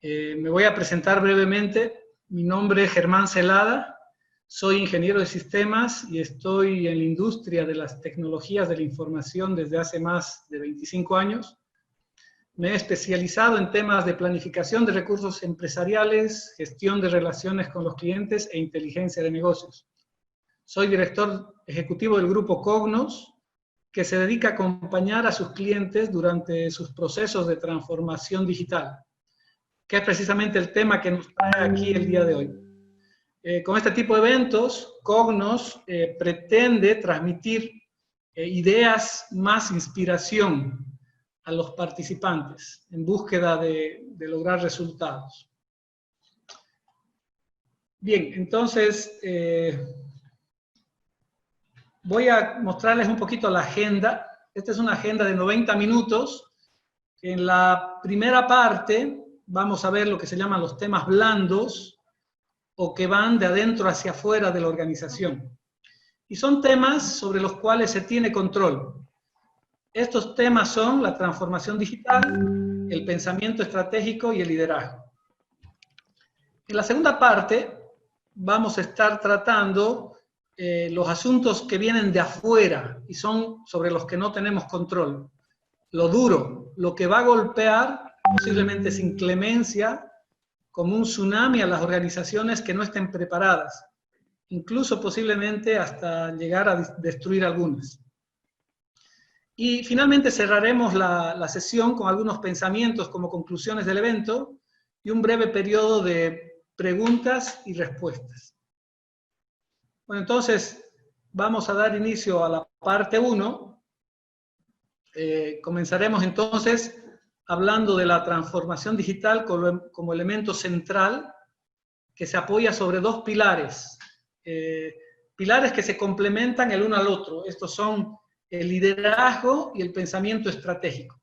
Me voy a presentar brevemente. Mi nombre es Germán Celada, soy ingeniero de sistemas y estoy en la industria de las tecnologías de la información desde hace más de 25 años. Me he especializado en temas de planificación de recursos empresariales, gestión de relaciones con los clientes e inteligencia de negocios. Soy director ejecutivo del grupo Cognos, que se dedica a acompañar a sus clientes durante sus procesos de transformación digital, que es precisamente el tema que nos trae aquí el día de hoy. Con este tipo de eventos, Cognos pretende transmitir ideas más inspiración a los participantes en búsqueda de lograr resultados. Bien, entonces voy a mostrarles un poquito la agenda. Esta es una agenda de 90 minutos. En la primera parte vamos a ver lo que se llaman los temas blandos o que van de adentro hacia afuera de la organización. Y son temas sobre los cuales se tiene control. Estos temas son la transformación digital, el pensamiento estratégico y el liderazgo. En la segunda parte vamos a estar tratando los asuntos que vienen de afuera y son sobre los que no tenemos control. Lo duro, lo que va a golpear, posiblemente sin clemencia, como un tsunami a las organizaciones que no estén preparadas, incluso posiblemente hasta llegar a destruir algunas. Y finalmente cerraremos la sesión con algunos pensamientos como conclusiones del evento y un breve periodo de preguntas y respuestas. Bueno, entonces vamos a dar inicio a la parte 1. Comenzaremos entonces hablando de la transformación digital como elemento central que se apoya sobre dos pilares. Pilares que se complementan el uno al otro. Estos son el liderazgo y el pensamiento estratégico.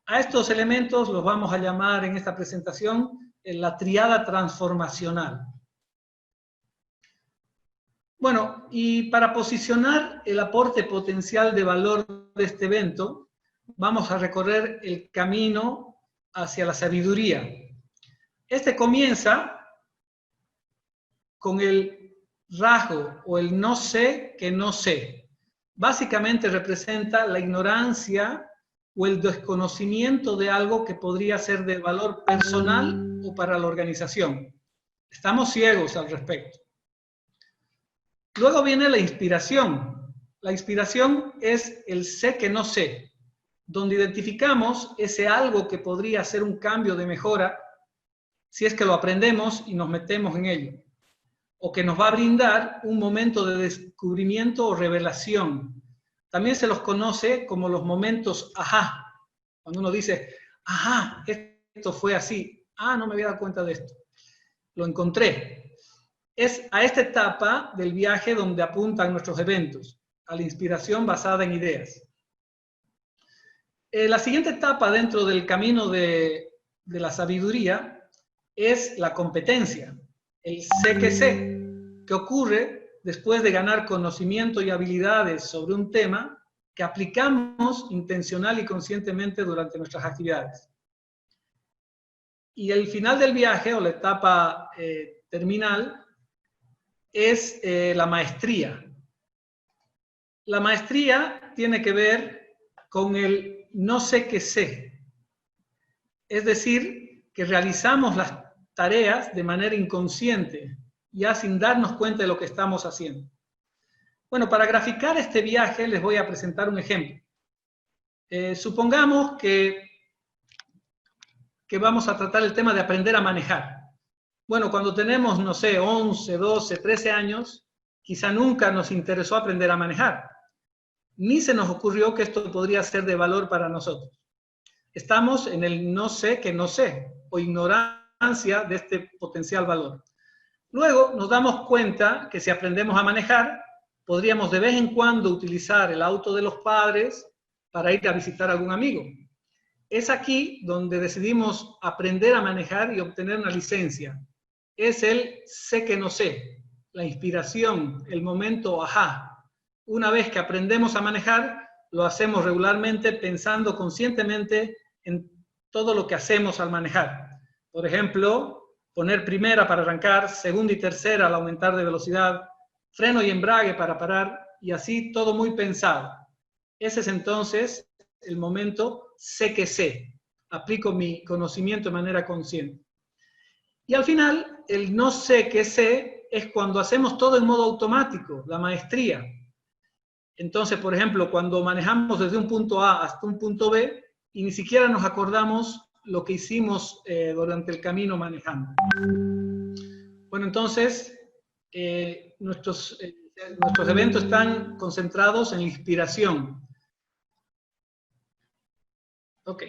A estos elementos los vamos a llamar en esta presentación la triada transformacional. Bueno, y para posicionar el aporte potencial de valor de este evento, vamos a recorrer el camino hacia la sabiduría. Este comienza con el rasgo o el no sé que no sé. Básicamente representa la ignorancia o el desconocimiento de algo que podría ser de valor personal o para la organización. Estamos ciegos al respecto. Luego viene la inspiración. La inspiración es el sé que no sé, donde identificamos ese algo que podría ser un cambio de mejora si es que lo aprendemos y nos metemos en ello, o que nos va a brindar un momento de descubrimiento o revelación. También se los conoce como los momentos ajá, cuando uno dice, ajá, esto fue así, no me había dado cuenta de esto, lo encontré. Es a esta etapa del viaje donde apuntan nuestros eventos, a la inspiración basada en ideas. La siguiente etapa dentro del camino de la sabiduría es la competencia, el sé, que ocurre después de ganar conocimiento y habilidades sobre un tema que aplicamos intencional y conscientemente durante nuestras actividades. Y el final del viaje, o la etapa terminal, es la maestría. La maestría tiene que ver con el no sé qué sé. Es decir, que realizamos las tareas de manera inconsciente, ya sin darnos cuenta de lo que estamos haciendo. Bueno, para graficar este viaje les voy a presentar un ejemplo. Supongamos que vamos a tratar el tema de aprender a manejar. Bueno, cuando tenemos, no sé, 11, 12, 13 años, quizá nunca nos interesó aprender a manejar. Ni se nos ocurrió que esto podría ser de valor para nosotros. Estamos en el no sé que no sé, o ignorancia de este potencial valor. Luego nos damos cuenta que si aprendemos a manejar, podríamos de vez en cuando utilizar el auto de los padres para ir a visitar a algún amigo. Es aquí donde decidimos aprender a manejar y obtener una licencia. Es el sé que no sé, la inspiración, el momento ajá. Una vez que aprendemos a manejar, lo hacemos regularmente pensando conscientemente en todo lo que hacemos al manejar. Por ejemplo, poner primera para arrancar, segunda y tercera al aumentar de velocidad, freno y embrague para parar, y así todo muy pensado. Ese es entonces el momento sé que sé. Aplico mi conocimiento de manera consciente. Y al final, el no sé que sé es cuando hacemos todo en modo automático, la maestría. Entonces, por ejemplo, cuando manejamos desde un punto A hasta un punto B y ni siquiera nos acordamos lo que hicimos durante el camino manejando. Bueno, entonces, nuestros eventos están concentrados en la inspiración. Ok.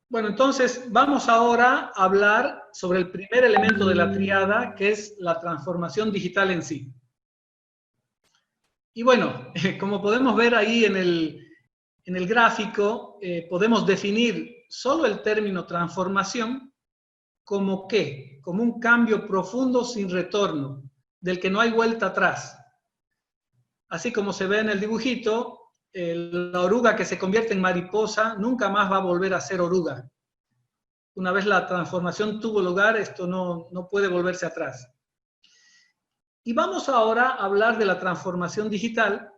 Bueno, entonces vamos ahora a hablar sobre el primer elemento de la tríada, que es la transformación digital en sí. Y bueno, como podemos ver ahí en el gráfico, podemos definir solo el término transformación como ¿qué? Como un cambio profundo sin retorno, del que no hay vuelta atrás. Así como se ve en el dibujito, la oruga que se convierte en mariposa nunca más va a volver a ser oruga. Una vez la transformación tuvo lugar, esto no puede volverse atrás. Y vamos ahora a hablar de la transformación digital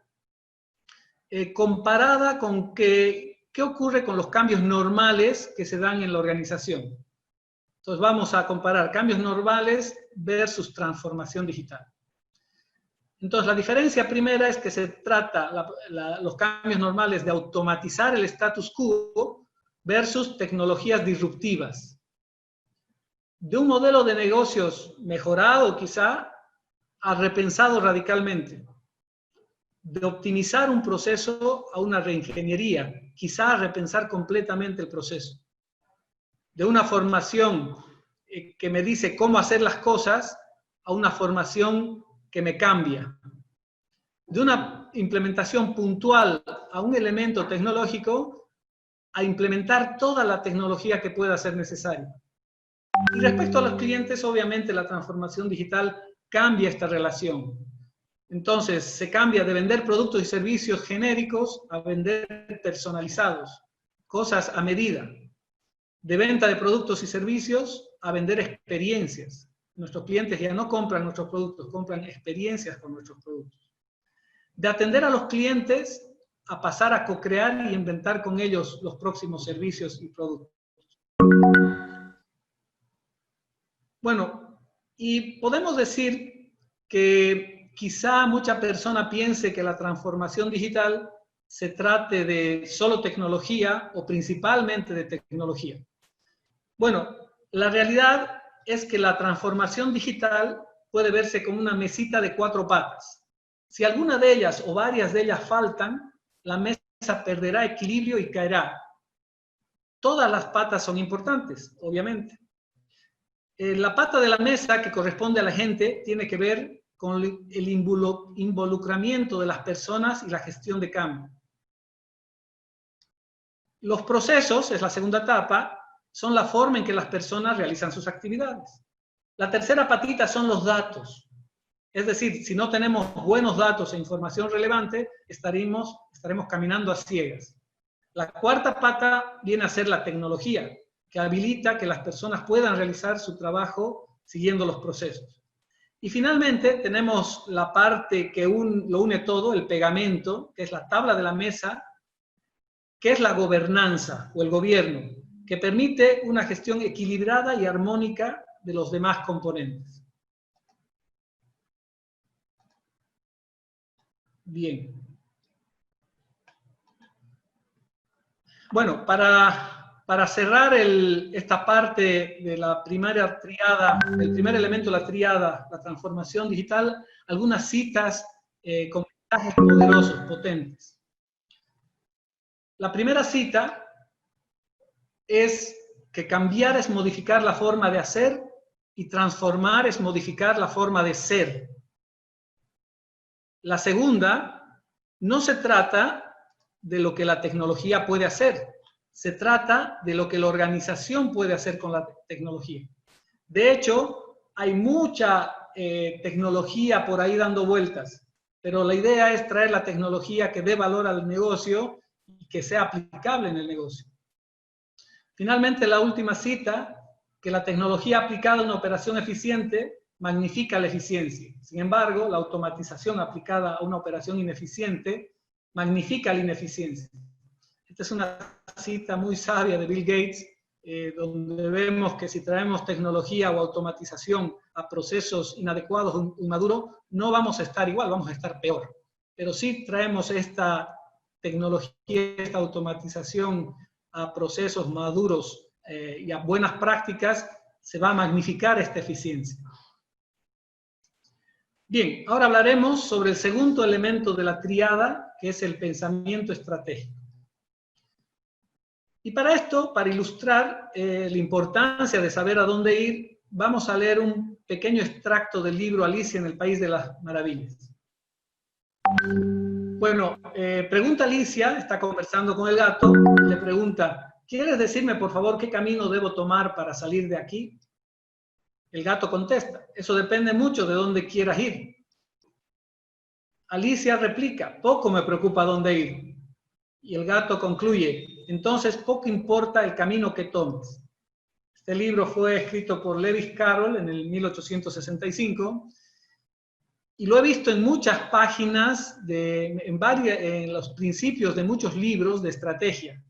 comparada con qué ocurre con los cambios normales que se dan en la organización. Entonces vamos a comparar cambios normales versus transformación digital. Entonces la diferencia primera es que se trata los cambios normales de automatizar el status quo versus tecnologías disruptivas. De un modelo de negocios mejorado quizá a repensado radicalmente. De optimizar un proceso a una reingeniería, quizá a repensar completamente el proceso. De una formación que me dice cómo hacer las cosas a una formación que me cambia. De una implementación puntual a un elemento tecnológico a implementar toda la tecnología que pueda ser necesaria. Y respecto a los clientes, obviamente la transformación digital cambia esta relación. Entonces, se cambia de vender productos y servicios genéricos a vender personalizados, cosas a medida. De venta de productos y servicios a vender experiencias. Nuestros clientes ya no compran nuestros productos, compran experiencias con nuestros productos. De atender a los clientes a pasar a co-crear y inventar con ellos los próximos servicios y productos. Bueno, y podemos decir que quizá mucha persona piense que la transformación digital se trate de solo tecnología o principalmente de tecnología. Bueno, la realidad es que la transformación digital puede verse como una mesita de 4 patas. Si alguna de ellas o varias de ellas faltan, la mesa perderá equilibrio y caerá. Todas las patas son importantes, obviamente. La pata de la mesa que corresponde a la gente tiene que ver con el involucramiento de las personas y la gestión de cambio. Los procesos, es la segunda etapa, son la forma en que las personas realizan sus actividades. La tercera patita son los datos. Es decir, si no tenemos buenos datos e información relevante, estaremos caminando a ciegas. La cuarta pata viene a ser la tecnología, que habilita que las personas puedan realizar su trabajo siguiendo los procesos. Y finalmente tenemos la parte que lo une todo, el pegamento, que es la tabla de la mesa, que es la gobernanza o el gobierno, que permite una gestión equilibrada y armónica de los demás componentes. Bien. Bueno, para cerrar esta parte de la primera triada, el primer elemento de la triada, la transformación digital, algunas citas con mensajes poderosos, potentes. La primera cita es que cambiar es modificar la forma de hacer y transformar es modificar la forma de ser. La segunda, no se trata de lo que la tecnología puede hacer, se trata de lo que la organización puede hacer con la tecnología. De hecho, hay mucha tecnología por ahí dando vueltas, pero la idea es traer la tecnología que dé valor al negocio y que sea aplicable en el negocio. Finalmente, la última cita, que la tecnología aplicada a una operación eficiente magnifica la eficiencia. Sin embargo, la automatización aplicada a una operación ineficiente magnifica la ineficiencia. Esta es una cita muy sabia de Bill Gates, donde vemos que si traemos tecnología o automatización a procesos inadecuados o inmaduros, no vamos a estar igual, vamos a estar peor. Pero si traemos esta tecnología, esta automatización a procesos maduros y a buenas prácticas, se va a magnificar esta eficiencia. Bien, ahora hablaremos sobre el segundo elemento de la tríada, que es el pensamiento estratégico. Y para esto, para ilustrar la importancia de saber a dónde ir, vamos a leer un pequeño extracto del libro Alicia en el País de las Maravillas. Bueno, pregunta Alicia, está conversando con el gato, le pregunta, ¿quieres decirme por favor qué camino debo tomar para salir de aquí? El gato contesta, eso depende mucho de dónde quieras ir. Alicia replica, poco me preocupa dónde ir. Y el gato concluye, entonces poco importa el camino que tomes. Este libro fue escrito por Lewis Carroll en el 1865 y lo he visto en muchas páginas, en los principios de muchos libros de estrategia.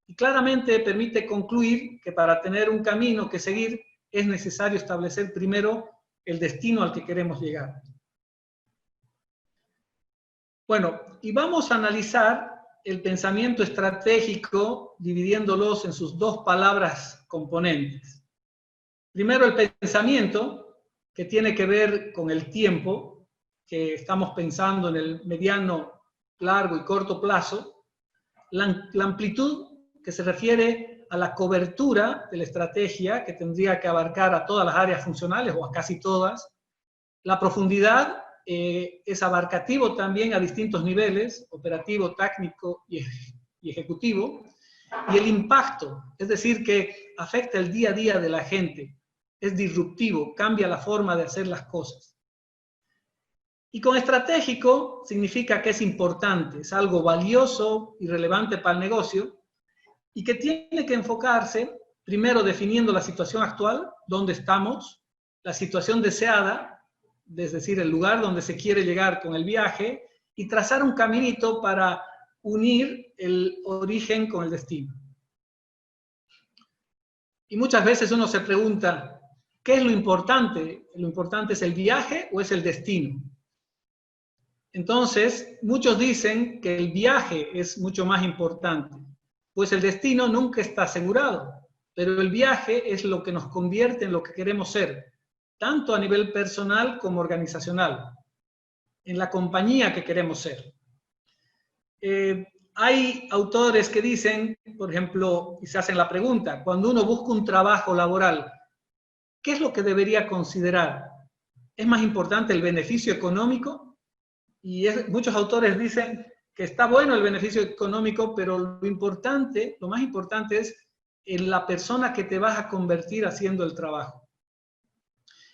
Y claramente permite concluir que para tener un camino que seguir es necesario establecer primero el destino al que queremos llegar. Bueno, y vamos a analizar el pensamiento estratégico dividiéndolos en sus dos palabras componentes. Primero el pensamiento, que tiene que ver con el tiempo, que estamos pensando en el mediano, largo y corto plazo. La amplitud, que se refiere a la cobertura de la estrategia, que tendría que abarcar a todas las áreas funcionales o a casi todas. La profundidad, es abarcativo también a distintos niveles, operativo, técnico y ejecutivo, y el impacto, es decir, que afecta el día a día de la gente, es disruptivo, cambia la forma de hacer las cosas. Y con estratégico significa que es importante, es algo valioso y relevante para el negocio, y que tiene que enfocarse primero definiendo la situación actual, dónde estamos, la situación deseada, es decir, el lugar donde se quiere llegar con el viaje, y trazar un caminito para unir el origen con el destino. Y muchas veces uno se pregunta, ¿qué es lo importante? ¿Lo importante es el viaje o es el destino? Entonces, muchos dicen que el viaje es mucho más importante, pues el destino nunca está asegurado, pero el viaje es lo que nos convierte en lo que queremos ser, tanto a nivel personal como organizacional, en la compañía que queremos ser. Hay autores que dicen, por ejemplo, y se hacen la pregunta, cuando uno busca un trabajo laboral, ¿qué es lo que debería considerar? ¿Es más importante el beneficio económico? Y muchos autores dicen que está bueno el beneficio económico, pero lo más importante es en la persona que te vas a convertir haciendo el trabajo.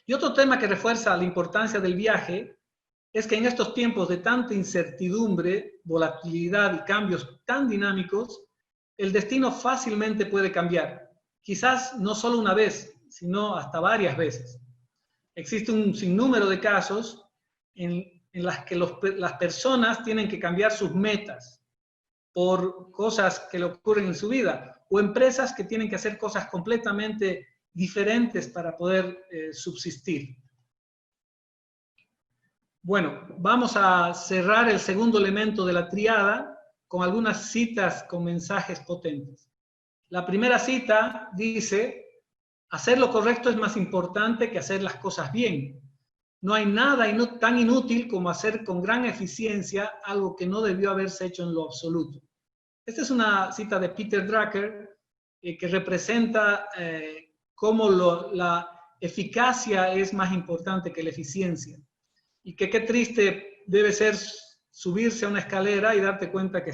Y otro tema que refuerza la importancia del viaje es que en estos tiempos de tanta incertidumbre, volatilidad y cambios tan dinámicos, el destino fácilmente puede cambiar. Quizás no solo una vez, sino hasta varias veces. Existe un sinnúmero de casos en las que las personas tienen que cambiar sus metas por cosas que le ocurren en su vida, o empresas que tienen que hacer cosas completamente diferentes para poder subsistir. Bueno, vamos a cerrar el segundo elemento de la tríada con algunas citas con mensajes potentes. La primera cita dice, hacer lo correcto es más importante que hacer las cosas bien. No hay nada tan inútil como hacer con gran eficiencia algo que no debió haberse hecho en lo absoluto. Esta es una cita de Peter Drucker que representa cómo la eficacia es más importante que la eficiencia. Y que qué triste debe ser subirse a una escalera y darte cuenta que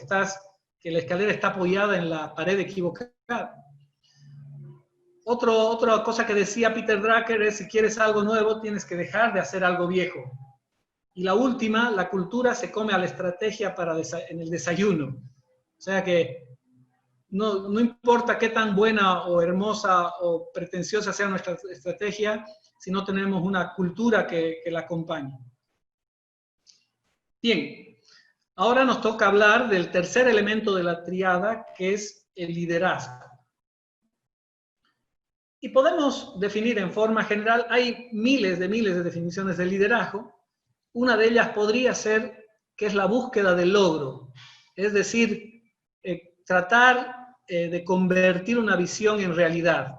la escalera está apoyada en la pared equivocada. Otra cosa que decía Peter Drucker es, si quieres algo nuevo, tienes que dejar de hacer algo viejo. Y la última, la cultura se come a la estrategia en el desayuno. O sea que no importa qué tan buena o hermosa o pretenciosa sea nuestra estrategia, si no tenemos una cultura que la acompañe. Bien, ahora nos toca hablar del tercer elemento de la tríada, que es el liderazgo. Y podemos definir en forma general, hay miles de definiciones de liderazgo. Una de ellas podría ser que es la búsqueda del logro, es decir, tratar de convertir una visión en realidad.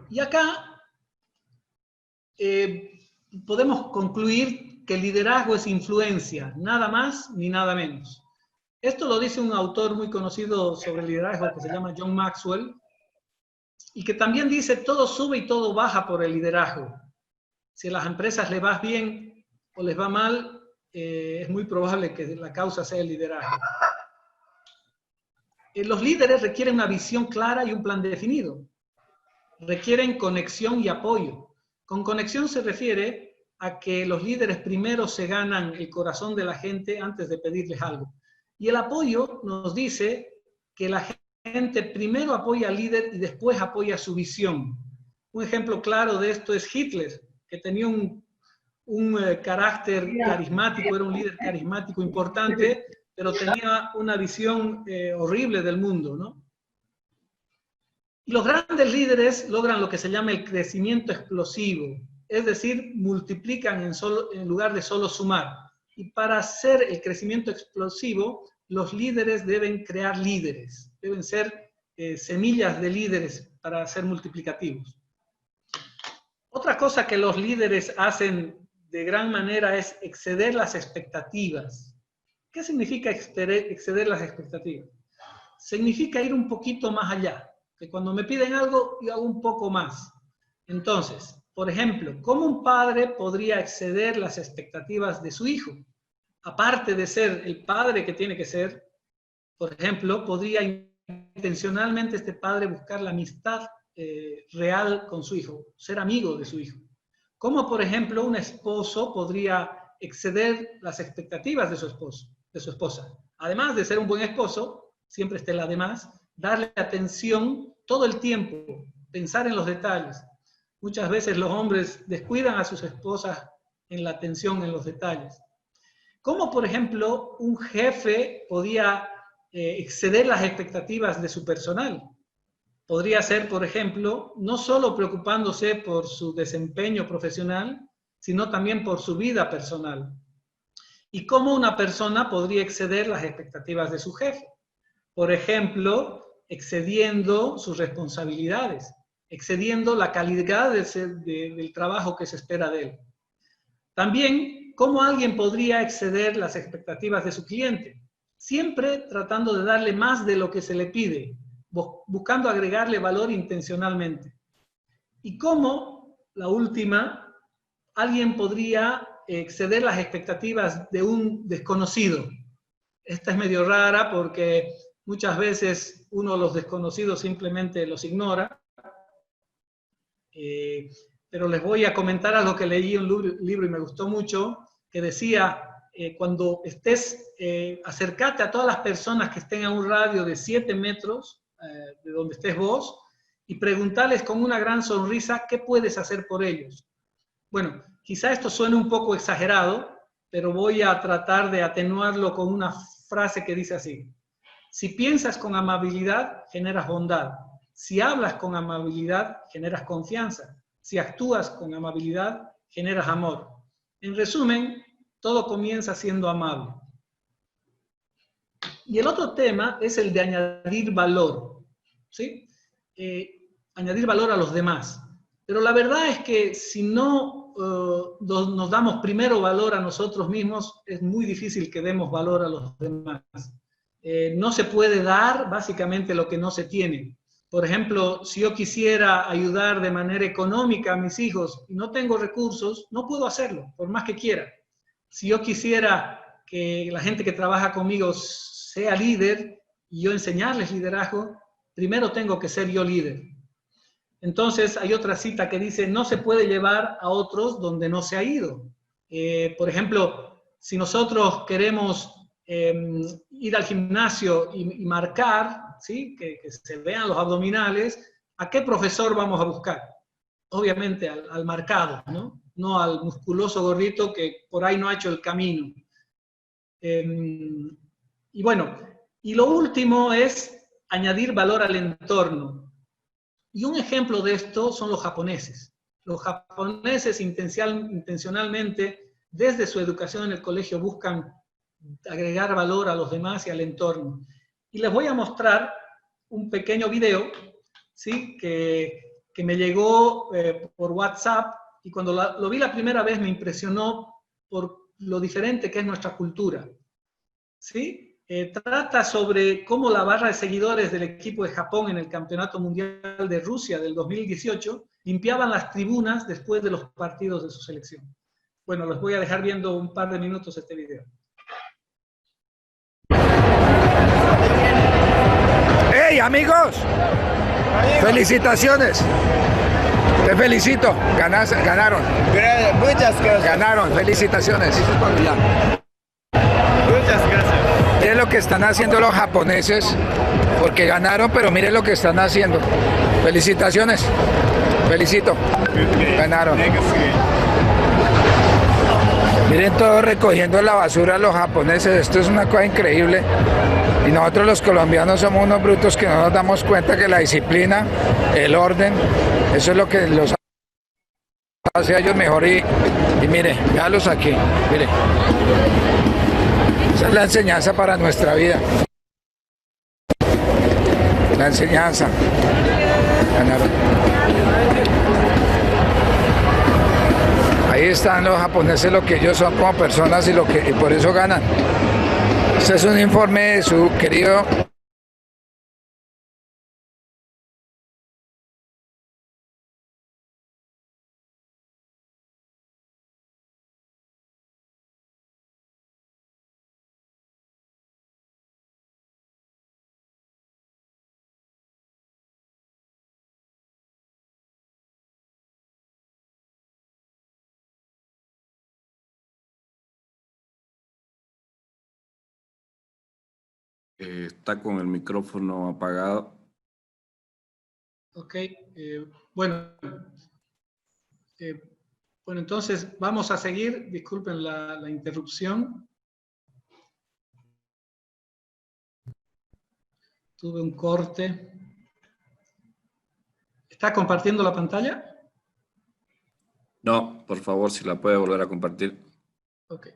Y acá podemos concluir que el liderazgo es influencia, nada más ni nada menos. Esto lo dice un autor muy conocido sobre el liderazgo que se llama John Maxwell, y que también dice todo sube y todo baja por el liderazgo. Si a las empresas les va bien o les va mal, es muy probable que la causa sea el liderazgo. Los líderes requieren una visión clara y un plan definido. Requieren conexión y apoyo. Con conexión se refiere a que los líderes primero se ganan el corazón de la gente antes de pedirles algo. Y el apoyo nos dice que la gente primero apoya al líder y después apoya su visión. Un ejemplo claro de esto es Hitler, que tenía un carácter carismático, era un líder carismático importante, pero tenía una visión horrible del mundo, ¿no? Y los grandes líderes logran lo que se llama el crecimiento explosivo, es decir, multiplican en lugar de solo sumar. Y para hacer el crecimiento explosivo, los líderes deben crear líderes, deben ser semillas de líderes para ser multiplicativos. Otra cosa que los líderes hacen de gran manera es exceder las expectativas. ¿Qué significa exceder las expectativas? Significa ir un poquito más allá, que cuando me piden algo, yo hago un poco más. Entonces, por ejemplo, ¿cómo un padre podría exceder las expectativas de su hijo? Aparte de ser el padre que tiene que ser, por ejemplo, podría intencionalmente este padre buscar la amistad real con su hijo, ser amigo de su hijo. ¿Cómo, por ejemplo, un esposo podría exceder las expectativas de su esposo, de su esposa? Además de ser un buen esposo, siempre está el además, darle atención todo el tiempo, pensar en los detalles. Muchas veces los hombres descuidan a sus esposas en la atención en los detalles. ¿Cómo, por ejemplo, un jefe podía exceder las expectativas de su personal? Podría ser, por ejemplo, no solo preocupándose por su desempeño profesional, sino también por su vida personal. ¿Y cómo una persona podría exceder las expectativas de su jefe? Por ejemplo, excediendo sus responsabilidades, excediendo la calidad del trabajo que se espera de él. También, ¿cómo alguien podría exceder las expectativas de su cliente? Siempre tratando de darle más de lo que se le pide, buscando agregarle valor intencionalmente. ¿Y cómo, la última, alguien podría exceder las expectativas de un desconocido? Esta es medio rara porque muchas veces uno los desconocidos simplemente los ignora. Pero les voy a comentar algo que leí en un libro y me gustó mucho, que decía, cuando estés, acércate a todas las personas que estén a un radio de 7 metros de donde estés vos y preguntarles con una gran sonrisa qué puedes hacer por ellos. Bueno, quizá esto suene un poco exagerado, pero voy a tratar de atenuarlo con una frase que dice así: si piensas con amabilidad, generas bondad. Si hablas con amabilidad, generas confianza. Si actúas con amabilidad, generas amor. En resumen, todo comienza siendo amable. Y el otro tema es el de añadir valor, ¿sí? Añadir valor a los demás. Pero la verdad es que si no nos damos primero valor a nosotros mismos, es muy difícil que demos valor a los demás. No se puede dar básicamente lo que no se tiene. Por ejemplo, si yo quisiera ayudar de manera económica a mis hijos y no tengo recursos, no puedo hacerlo, por más que quiera. Si yo quisiera que la gente que trabaja conmigo sea líder y yo enseñarles liderazgo, primero tengo que ser yo líder. Entonces hay otra cita que dice, no se puede llevar a otros donde no se ha ido. Por ejemplo, si nosotros queremos ir al gimnasio y marcar, ¿sí? Que se vean los abdominales, ¿a qué profesor vamos a buscar? Obviamente al marcado, ¿no? No al musculoso gordito que por ahí no ha hecho el camino. Y bueno, y lo último es añadir valor al entorno. Y un ejemplo de esto son los japoneses. Los japoneses intencionalmente, desde su educación en el colegio, buscan agregar valor a los demás y al entorno. Y les voy a mostrar un pequeño video, ¿sí? que me llegó por WhatsApp, y cuando lo vi la primera vez me impresionó por lo diferente que es nuestra cultura. ¿Sí? Trata sobre cómo la barra de seguidores del equipo de Japón en el Campeonato Mundial de Rusia del 2018 limpiaban las tribunas después de los partidos de su selección. Bueno, les voy a dejar viendo un par de minutos este video. ¡Hey, amigos! ¡Felicitaciones! Te felicito. Ganaron. Muchas gracias. Ganaron. Felicitaciones. Muchas gracias. Miren lo que están haciendo los japoneses, porque ganaron, pero miren lo que están haciendo. Felicitaciones. Felicito. Ganaron. Miren todos recogiendo la basura los japoneses. Esto es una cosa increíble. Y nosotros los colombianos somos unos brutos que no nos damos cuenta que la disciplina, el orden, eso es lo que los hace a ellos mejor. Y mire, véalos aquí, mire. Esa es la enseñanza para nuestra vida. La enseñanza. Ganaron. Ahí están los japoneses, lo que ellos son como personas y por eso ganan. Este es un informe de su querido Está con el micrófono apagado. Ok, bueno, entonces vamos a seguir. Disculpen la interrupción. Tuve un corte. ¿Está compartiendo la pantalla? No, por favor, si la puede volver a compartir. Ok.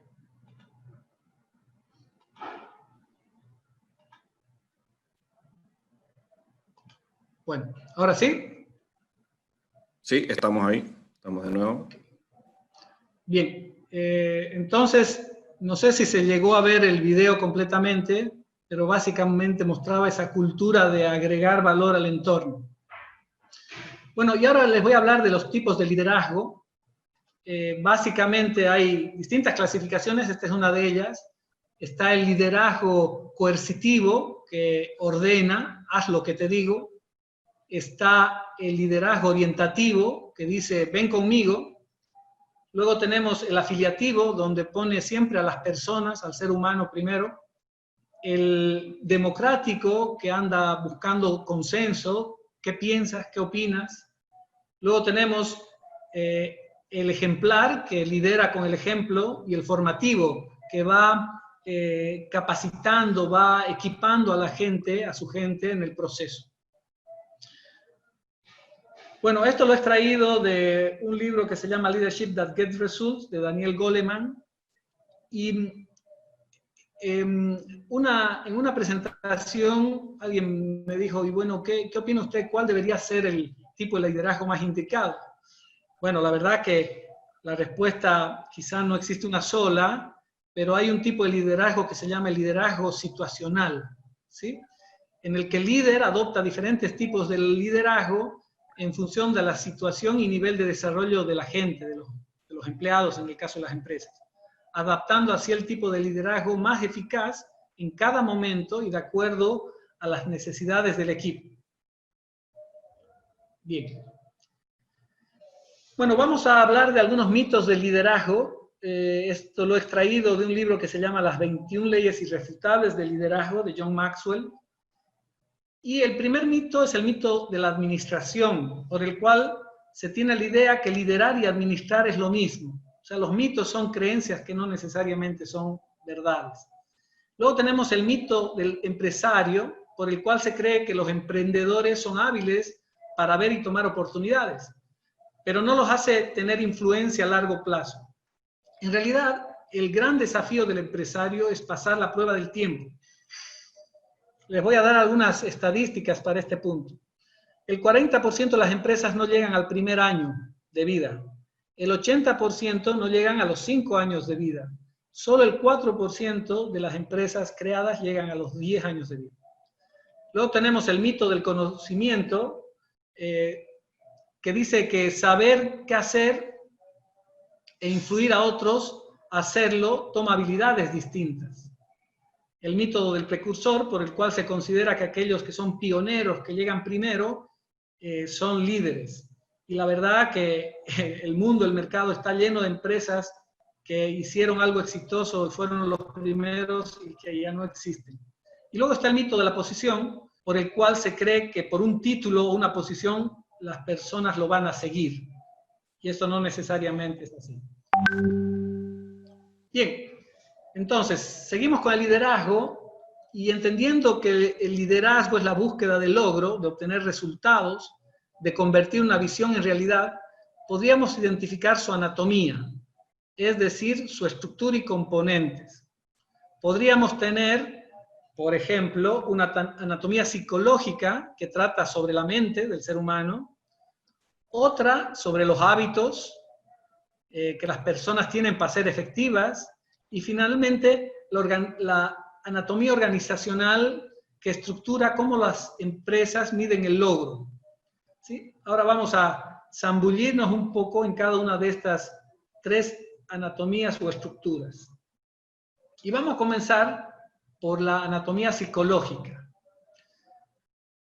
Bueno, ¿ahora sí? Sí, estamos ahí. Estamos de nuevo. Bien, entonces, no sé si se llegó a ver el video completamente, pero básicamente mostraba esa cultura de agregar valor al entorno. Bueno, y ahora les voy a hablar de los tipos de liderazgo. Básicamente hay distintas clasificaciones, esta es una de ellas. Está el liderazgo coercitivo, que ordena, haz lo que te digo. Está el liderazgo orientativo, que dice, ven conmigo. Luego tenemos el afiliativo, donde pone siempre a las personas, al ser humano primero. El democrático, que anda buscando consenso, qué piensas, qué opinas. Luego tenemos el ejemplar, que lidera con el ejemplo, y el formativo, que va capacitando, va equipando a la gente, a su gente en el proceso. Bueno, esto lo he extraído de un libro que se llama Leadership That Gets Results, de Daniel Goleman. Y en una presentación alguien me dijo, y bueno, ¿qué opina usted? ¿Cuál debería ser el tipo de liderazgo más indicado? Bueno, la verdad que la respuesta quizás no existe una sola, pero hay un tipo de liderazgo que se llama el liderazgo situacional, ¿sí? En el que el líder adopta diferentes tipos de liderazgo en función de la situación y nivel de desarrollo de la gente, de los empleados, en el caso de las empresas, adaptando así el tipo de liderazgo más eficaz en cada momento y de acuerdo a las necesidades del equipo. Bien. Bueno, vamos a hablar de algunos mitos del liderazgo esto lo he extraído de un libro que se llama Las 21 leyes irrefutables del liderazgo, de John Maxwell. Y el primer mito es el mito de la administración, por el cual se tiene la idea que liderar y administrar es lo mismo. O sea, los mitos son creencias que no necesariamente son verdades. Luego tenemos el mito del empresario, por el cual se cree que los emprendedores son hábiles para ver y tomar oportunidades, pero no los hace tener influencia a largo plazo. En realidad, el gran desafío del empresario es pasar la prueba del tiempo. Les voy a dar algunas estadísticas para este punto. El 40% de las empresas no llegan al primer año de vida. El 80% no llegan a los 5 años de vida. Solo el 4% de las empresas creadas llegan a los 10 años de vida. Luego tenemos el mito del conocimiento, que dice que saber qué hacer e influir a otros a hacerlo toma habilidades distintas. El mito del precursor, por el cual se considera que aquellos que son pioneros, que llegan primero, son líderes. Y la verdad que el mundo, el mercado está lleno de empresas que hicieron algo exitoso y fueron los primeros y que ya no existen. Y luego está el mito de la posición, por el cual se cree que por un título o una posición las personas lo van a seguir. Y eso no necesariamente es así. Bien, entonces, seguimos con el liderazgo y entendiendo que el liderazgo es la búsqueda del logro, de obtener resultados, de convertir una visión en realidad, podríamos identificar su anatomía, es decir, su estructura y componentes. Podríamos tener, por ejemplo, una anatomía psicológica que trata sobre la mente del ser humano, otra sobre los hábitos que las personas tienen para ser efectivas, y finalmente la anatomía organizacional que estructura cómo las empresas miden el logro. ¿Sí? Ahora vamos a zambullirnos un poco en cada una de estas 3 anatomías o estructuras. Y vamos a comenzar por la anatomía psicológica.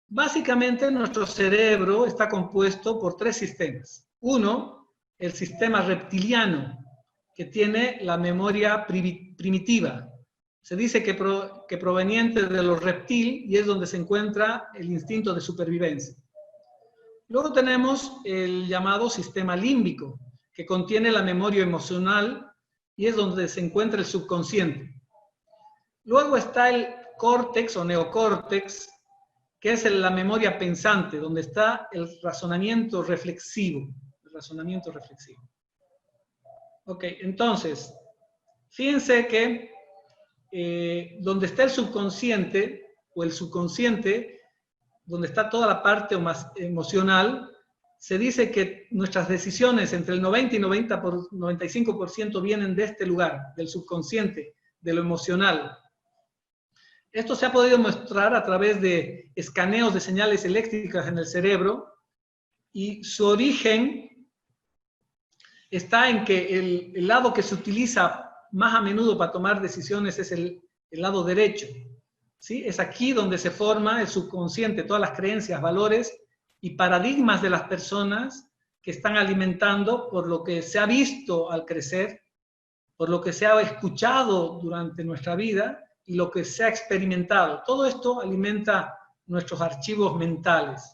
Básicamente nuestro cerebro está compuesto por 3 sistemas. Uno, el sistema reptiliano, que tiene la memoria primitiva. Se dice que proveniente de los reptiles y es donde se encuentra el instinto de supervivencia. Luego tenemos el llamado sistema límbico, que contiene la memoria emocional y es donde se encuentra el subconsciente. Luego está el córtex o neocórtex, que es la memoria pensante, donde está el razonamiento reflexivo. Ok, entonces, fíjense que donde está el subconsciente, o el subconsciente, donde está toda la parte más emocional, se dice que nuestras decisiones entre el 90 y 95% vienen de este lugar, del subconsciente, de lo emocional. Esto se ha podido mostrar a través de escaneos de señales eléctricas en el cerebro, y su origen está en que el lado que se utiliza más a menudo para tomar decisiones es el lado derecho. ¿Sí? Es aquí donde se forma el subconsciente, todas las creencias, valores y paradigmas de las personas que están alimentando por lo que se ha visto al crecer, por lo que se ha escuchado durante nuestra vida y lo que se ha experimentado. Todo esto alimenta nuestros archivos mentales.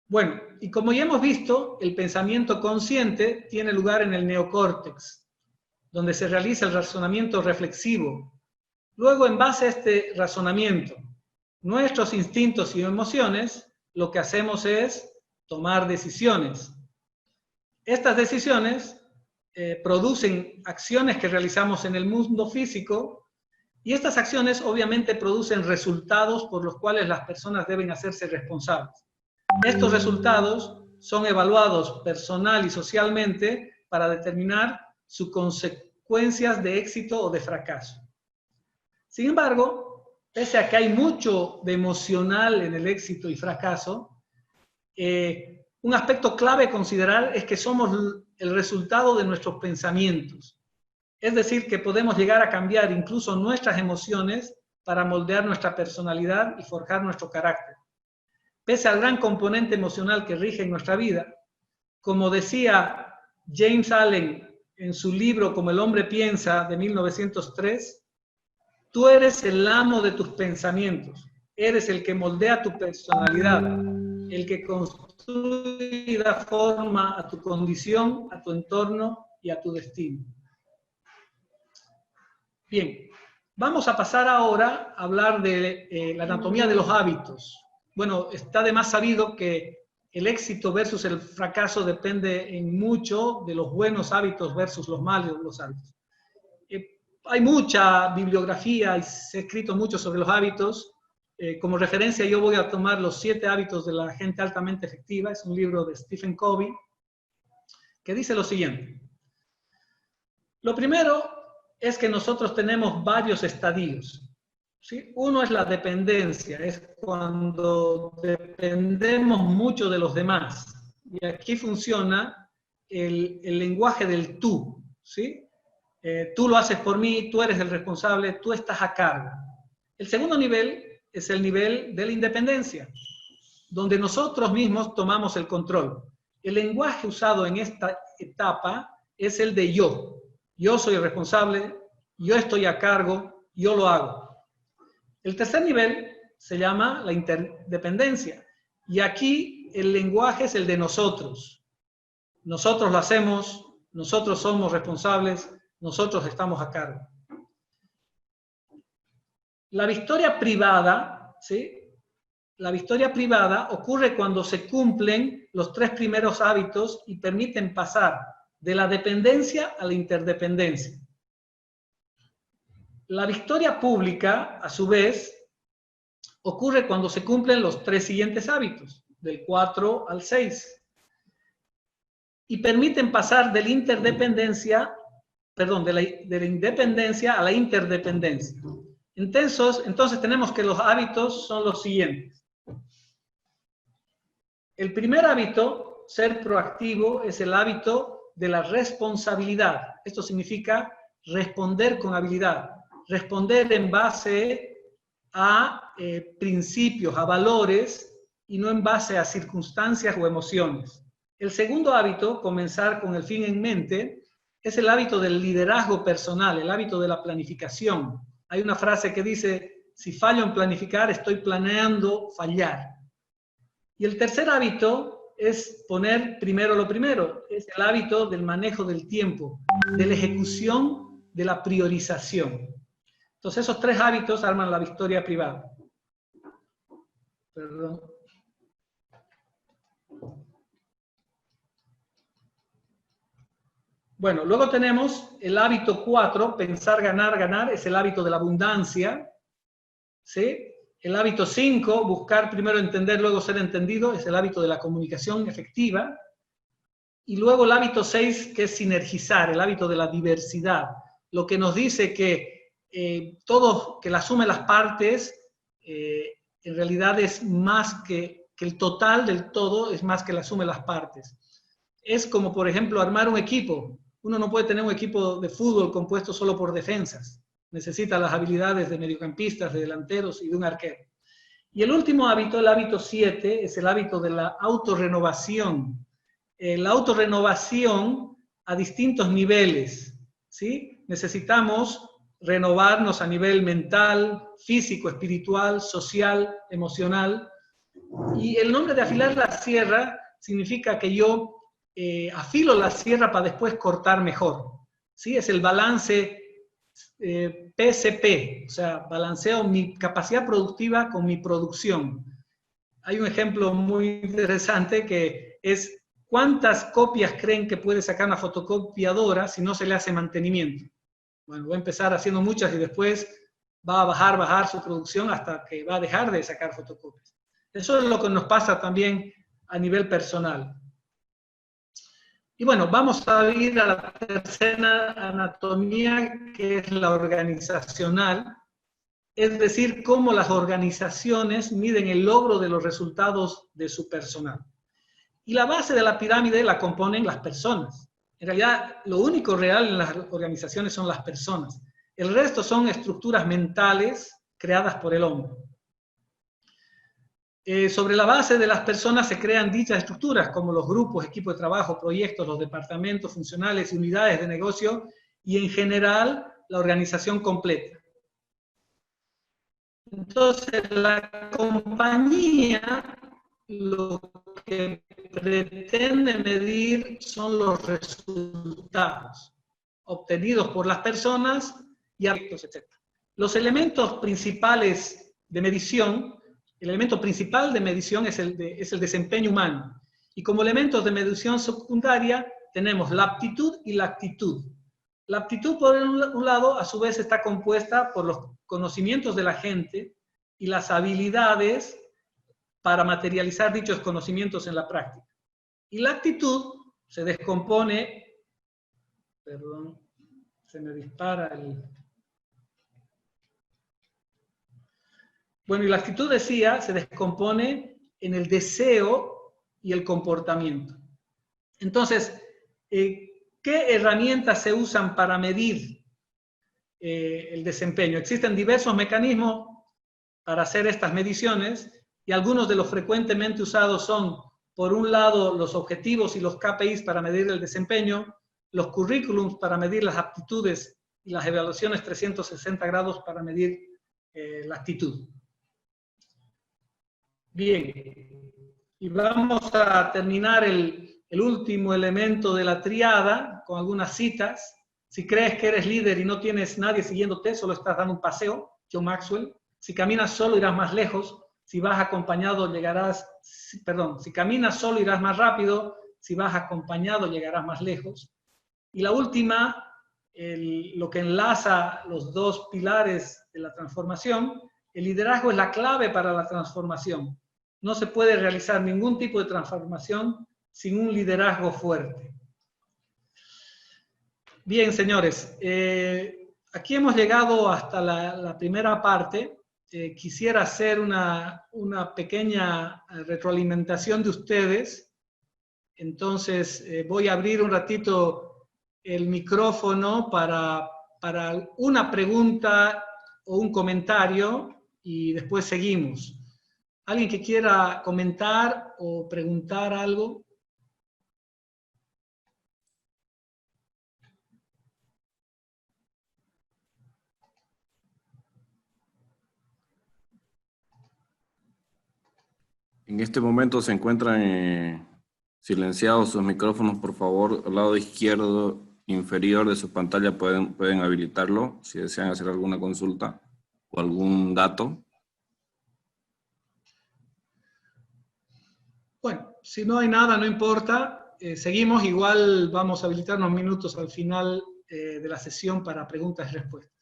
Bueno, y como ya hemos visto, el pensamiento consciente tiene lugar en el neocórtex, donde se realiza el razonamiento reflexivo. Luego, en base a este razonamiento, nuestros instintos y emociones, lo que hacemos es tomar decisiones. Estas decisiones producen acciones que realizamos en el mundo físico, y estas acciones obviamente producen resultados por los cuales las personas deben hacerse responsables. Estos resultados son evaluados personal y socialmente para determinar sus consecuencias de éxito o de fracaso. Sin embargo, pese a que hay mucho de emocional en el éxito y fracaso, un aspecto clave a considerar es que somos el resultado de nuestros pensamientos. Es decir, que podemos llegar a cambiar incluso nuestras emociones para moldear nuestra personalidad y forjar nuestro carácter. Pese al gran componente emocional que rige en nuestra vida, como decía James Allen, en su libro Como el hombre piensa, de 1903, tú eres el amo de tus pensamientos, eres el que moldea tu personalidad, el que construye y da forma a tu condición, a tu entorno y a tu destino. Bien, vamos a pasar ahora a hablar de la anatomía de los hábitos. Bueno, está de más sabido que el éxito versus el fracaso depende en mucho de los buenos hábitos versus los malos hábitos. Hay mucha bibliografía y se ha escrito mucho sobre los hábitos. Como referencia yo voy a tomar Los 7 hábitos de la gente altamente efectiva. Es un libro de Stephen Covey que dice lo siguiente. Lo primero es que nosotros tenemos varios estadios. ¿Sí? Uno es la dependencia, es cuando dependemos mucho de los demás. Y aquí funciona el lenguaje del tú. ¿Sí? Tú lo haces por mí, tú eres el responsable, tú estás a cargo. El segundo nivel es el nivel de la independencia, donde nosotros mismos tomamos el control. El lenguaje usado en esta etapa es el de yo. Yo soy el responsable, yo estoy a cargo, yo lo hago. El tercer nivel se llama la interdependencia. Y aquí el lenguaje es el de nosotros. Nosotros lo hacemos, nosotros somos responsables, nosotros estamos a cargo. La victoria privada, ¿sí? La victoria privada ocurre cuando se cumplen los 3 primeros hábitos y permiten pasar de la dependencia a la interdependencia. La victoria pública, a su vez, ocurre cuando se cumplen los 3 siguientes hábitos, del 4 al 6, y permiten pasar de la interdependencia, perdón, de la independencia a la interdependencia. Entonces tenemos que los hábitos son los siguientes. El primer hábito, ser proactivo, es el hábito de la responsabilidad. Esto significa responder con habilidad, responder en base a principios, a valores, y no en base a circunstancias o emociones. El segundo hábito, comenzar con el fin en mente, es el hábito del liderazgo personal, el hábito de la planificación. Hay una frase que dice, si fallo en planificar, estoy planeando fallar. Y el tercer hábito es poner primero lo primero, es el hábito del manejo del tiempo, de la ejecución, de la priorización. Entonces esos 3 hábitos arman la victoria privada. Perdón. Bueno, luego tenemos el hábito 4, pensar, ganar, ganar, es el hábito de la abundancia. ¿Sí? El hábito 5, buscar primero entender, luego ser entendido, es el hábito de la comunicación efectiva. Y luego el hábito 6, que es sinergizar, el hábito de la diversidad. Lo que nos dice que que la suma de las partes en realidad es más que el total del todo, es más que la suma de las partes. Es como, por ejemplo, armar un equipo. Uno no puede tener un equipo de fútbol compuesto solo por defensas. Necesita las habilidades de mediocampistas, de delanteros y de un arquero. Y el último hábito, el hábito 7, es el hábito de la autorrenovación. La autorrenovación a distintos niveles, ¿sí? Necesitamos renovarnos a nivel mental, físico, espiritual, social, emocional. Y el nombre de afilar la sierra significa que yo afilo la sierra para después cortar mejor. ¿Sí? Es el balance PCP, o sea, balanceo mi capacidad productiva con mi producción. Hay un ejemplo muy interesante que es ¿cuántas copias creen que puede sacar una fotocopiadora si no se le hace mantenimiento? Bueno, va a empezar haciendo muchas y después va a bajar su producción hasta que va a dejar de sacar fotocopias. Eso es lo que nos pasa también a nivel personal. Y bueno, vamos a ir a la tercera anatomía, que es la organizacional, es decir, cómo las organizaciones miden el logro de los resultados de su personal. Y la base de la pirámide la componen las personas. En realidad, lo único real en las organizaciones son las personas. El resto son estructuras mentales creadas por el hombre. Sobre la base de las personas se crean dichas estructuras, como los grupos, equipos de trabajo, proyectos, los departamentos funcionales y unidades de negocio, y en general la organización completa. Entonces, la compañía lo que pretende medir son los resultados obtenidos por las personas y aspectos, etc. Los elementos principales de medición, el elemento principal de medición es el desempeño humano. Y como elementos de medición secundaria tenemos la aptitud y la actitud. La aptitud, por un lado, a su vez está compuesta por los conocimientos de la gente y las habilidades para materializar dichos conocimientos en la práctica. Y la actitud se descompone, perdón, se me dispara el... Bueno, y la actitud, decía, se descompone en el deseo y el comportamiento. Entonces, ¿qué herramientas se usan para medir el desempeño? Existen diversos mecanismos para hacer estas mediciones y algunos de los frecuentemente usados son, por un lado, los objetivos y los KPIs para medir el desempeño, los currículums para medir las aptitudes y las evaluaciones 360 grados para medir la actitud. Bien, y vamos a terminar el último elemento de la triada con algunas citas. Si crees que eres líder y no tienes nadie siguiéndote, solo estás dando un paseo, John Maxwell. Si caminas solo irás más lejos, si vas acompañado llegarás, perdón, si caminas solo irás más rápido, si vas acompañado llegarás más lejos. Y la última, lo que enlaza los dos pilares de la transformación, el liderazgo es la clave para la transformación. No se puede realizar ningún tipo de transformación sin un liderazgo fuerte. Bien, señores, aquí hemos llegado hasta la primera parte. Quisiera hacer una pequeña retroalimentación de ustedes. Entonces, voy a abrir un ratito el micrófono para una pregunta o un comentario y después seguimos. ¿Alguien que quiera comentar o preguntar algo? En este momento se encuentran silenciados sus micrófonos, por favor, al lado izquierdo inferior de su pantalla pueden habilitarlo si desean hacer alguna consulta o algún dato. Bueno, si no hay nada, no importa. Seguimos, igual vamos a habilitar unos minutos al final de la sesión para preguntas y respuestas.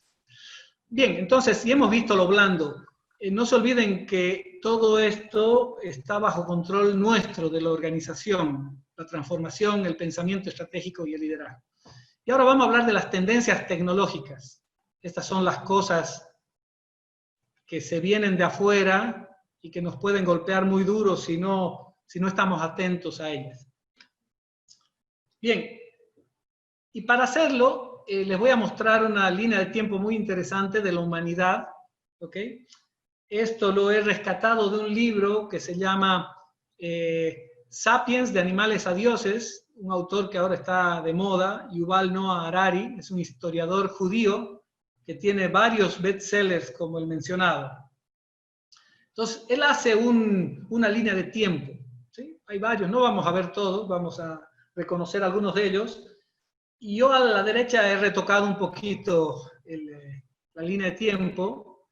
Bien, entonces, si hemos visto lo blando, no se olviden que todo esto está bajo control nuestro de la organización, la transformación, el pensamiento estratégico y el liderazgo. Y ahora vamos a hablar de las tendencias tecnológicas. Estas son las cosas que se vienen de afuera y que nos pueden golpear muy duro si no estamos atentos a ellas. Bien, y para hacerlo, les voy a mostrar una línea de tiempo muy interesante de la humanidad, ¿ok? Esto lo he rescatado de un libro que se llama Sapiens, de animales a dioses, un autor que ahora está de moda, Yuval Noah Harari, es un historiador judío que tiene varios bestsellers como el mencionado. Entonces, él hace una línea de tiempo, ¿sí? Hay varios, no vamos a ver todos, vamos a reconocer algunos de ellos. Y yo a la derecha he retocado un poquito la línea de tiempo,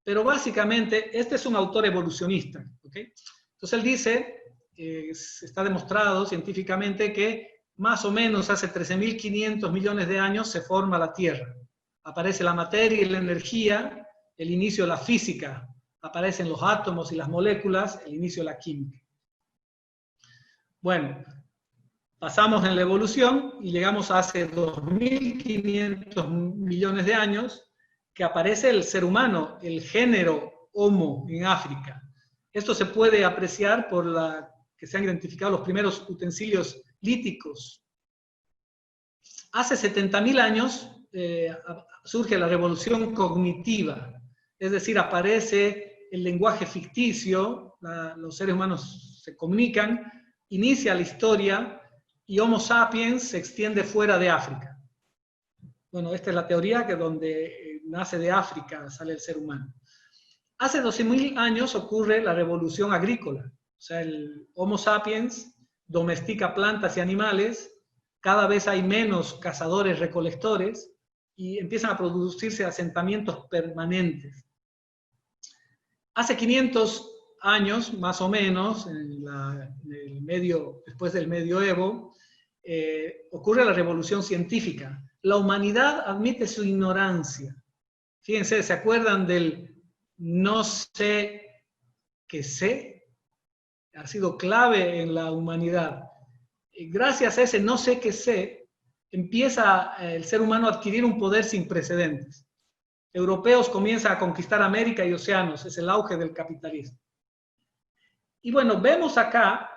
pero básicamente este es un autor evolucionista, ¿ok? Entonces él dice, está demostrado científicamente que más o menos hace 13.500 millones de años se forma la Tierra. Aparece la materia y la energía, el inicio de la física. Aparecen los átomos y las moléculas, el inicio de la química. Bueno, pasamos en la evolución y llegamos a hace 2.500 millones de años que aparece el ser humano, el género Homo en África. Esto se puede apreciar por que se han identificado los primeros utensilios líticos. Hace 70.000 años surge la revolución cognitiva, es decir, aparece el lenguaje ficticio, los seres humanos se comunican, inicia la historia y Homo sapiens se extiende fuera de África. Bueno, esta es la teoría que donde nace de África sale el ser humano. Hace 12.000 años ocurre la revolución agrícola. O sea, el Homo sapiens domestica plantas y animales, cada vez hay menos cazadores-recolectores y empiezan a producirse asentamientos permanentes. Hace 500 años, más o menos, después del medioevo, ocurre la revolución científica. La humanidad admite su ignorancia. Fíjense, ¿se acuerdan del no sé qué sé? Ha sido clave en la humanidad. Gracias a ese no sé qué sé, empieza el ser humano a adquirir un poder sin precedentes. Europeos comienzan a conquistar América y océanos, es el auge del capitalismo. Y bueno, vemos acá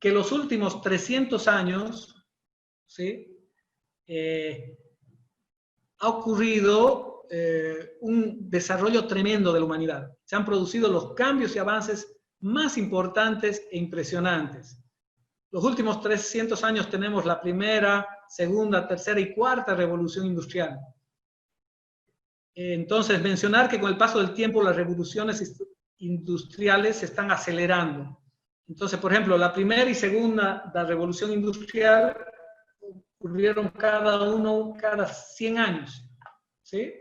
que los últimos 300 años, ¿sí? Ha ocurrido un desarrollo tremendo de la humanidad. Se han producido los cambios y avances más importantes e impresionantes. Los últimos 300 años tenemos la primera, segunda, tercera y cuarta revolución industrial. Entonces, mencionar que con el paso del tiempo las revoluciones industriales se están acelerando. Entonces, por ejemplo, la primera y segunda revolución industrial ocurrieron cada 100 años, ¿sí?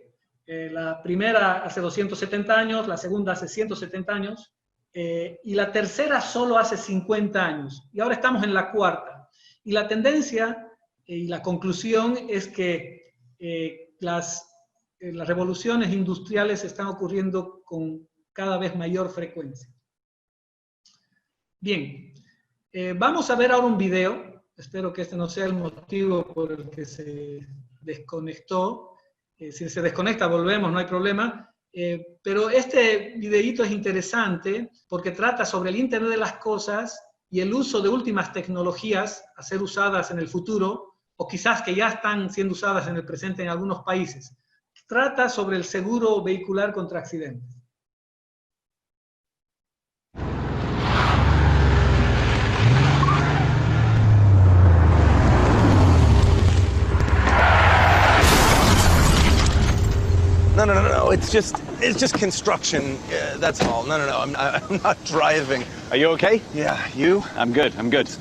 La primera hace 270 años, la segunda hace 170 años, y la tercera solo hace 50 años. Y ahora estamos en la cuarta. Y la tendencia y la conclusión es que las revoluciones industriales están ocurriendo con cada vez mayor frecuencia. Bien, vamos a ver ahora un video. Espero que este no sea el motivo por el que se desconectó. Si se desconecta, volvemos, no hay problema. Pero este videíto es interesante porque trata sobre el Internet de las Cosas y el uso de últimas tecnologías a ser usadas en el futuro, o quizás que ya están siendo usadas en el presente en algunos países. Trata sobre el seguro vehicular contra accidentes. No. It's just construction. That's all. No. I'm not driving. Are you okay? Yeah, you? I'm good.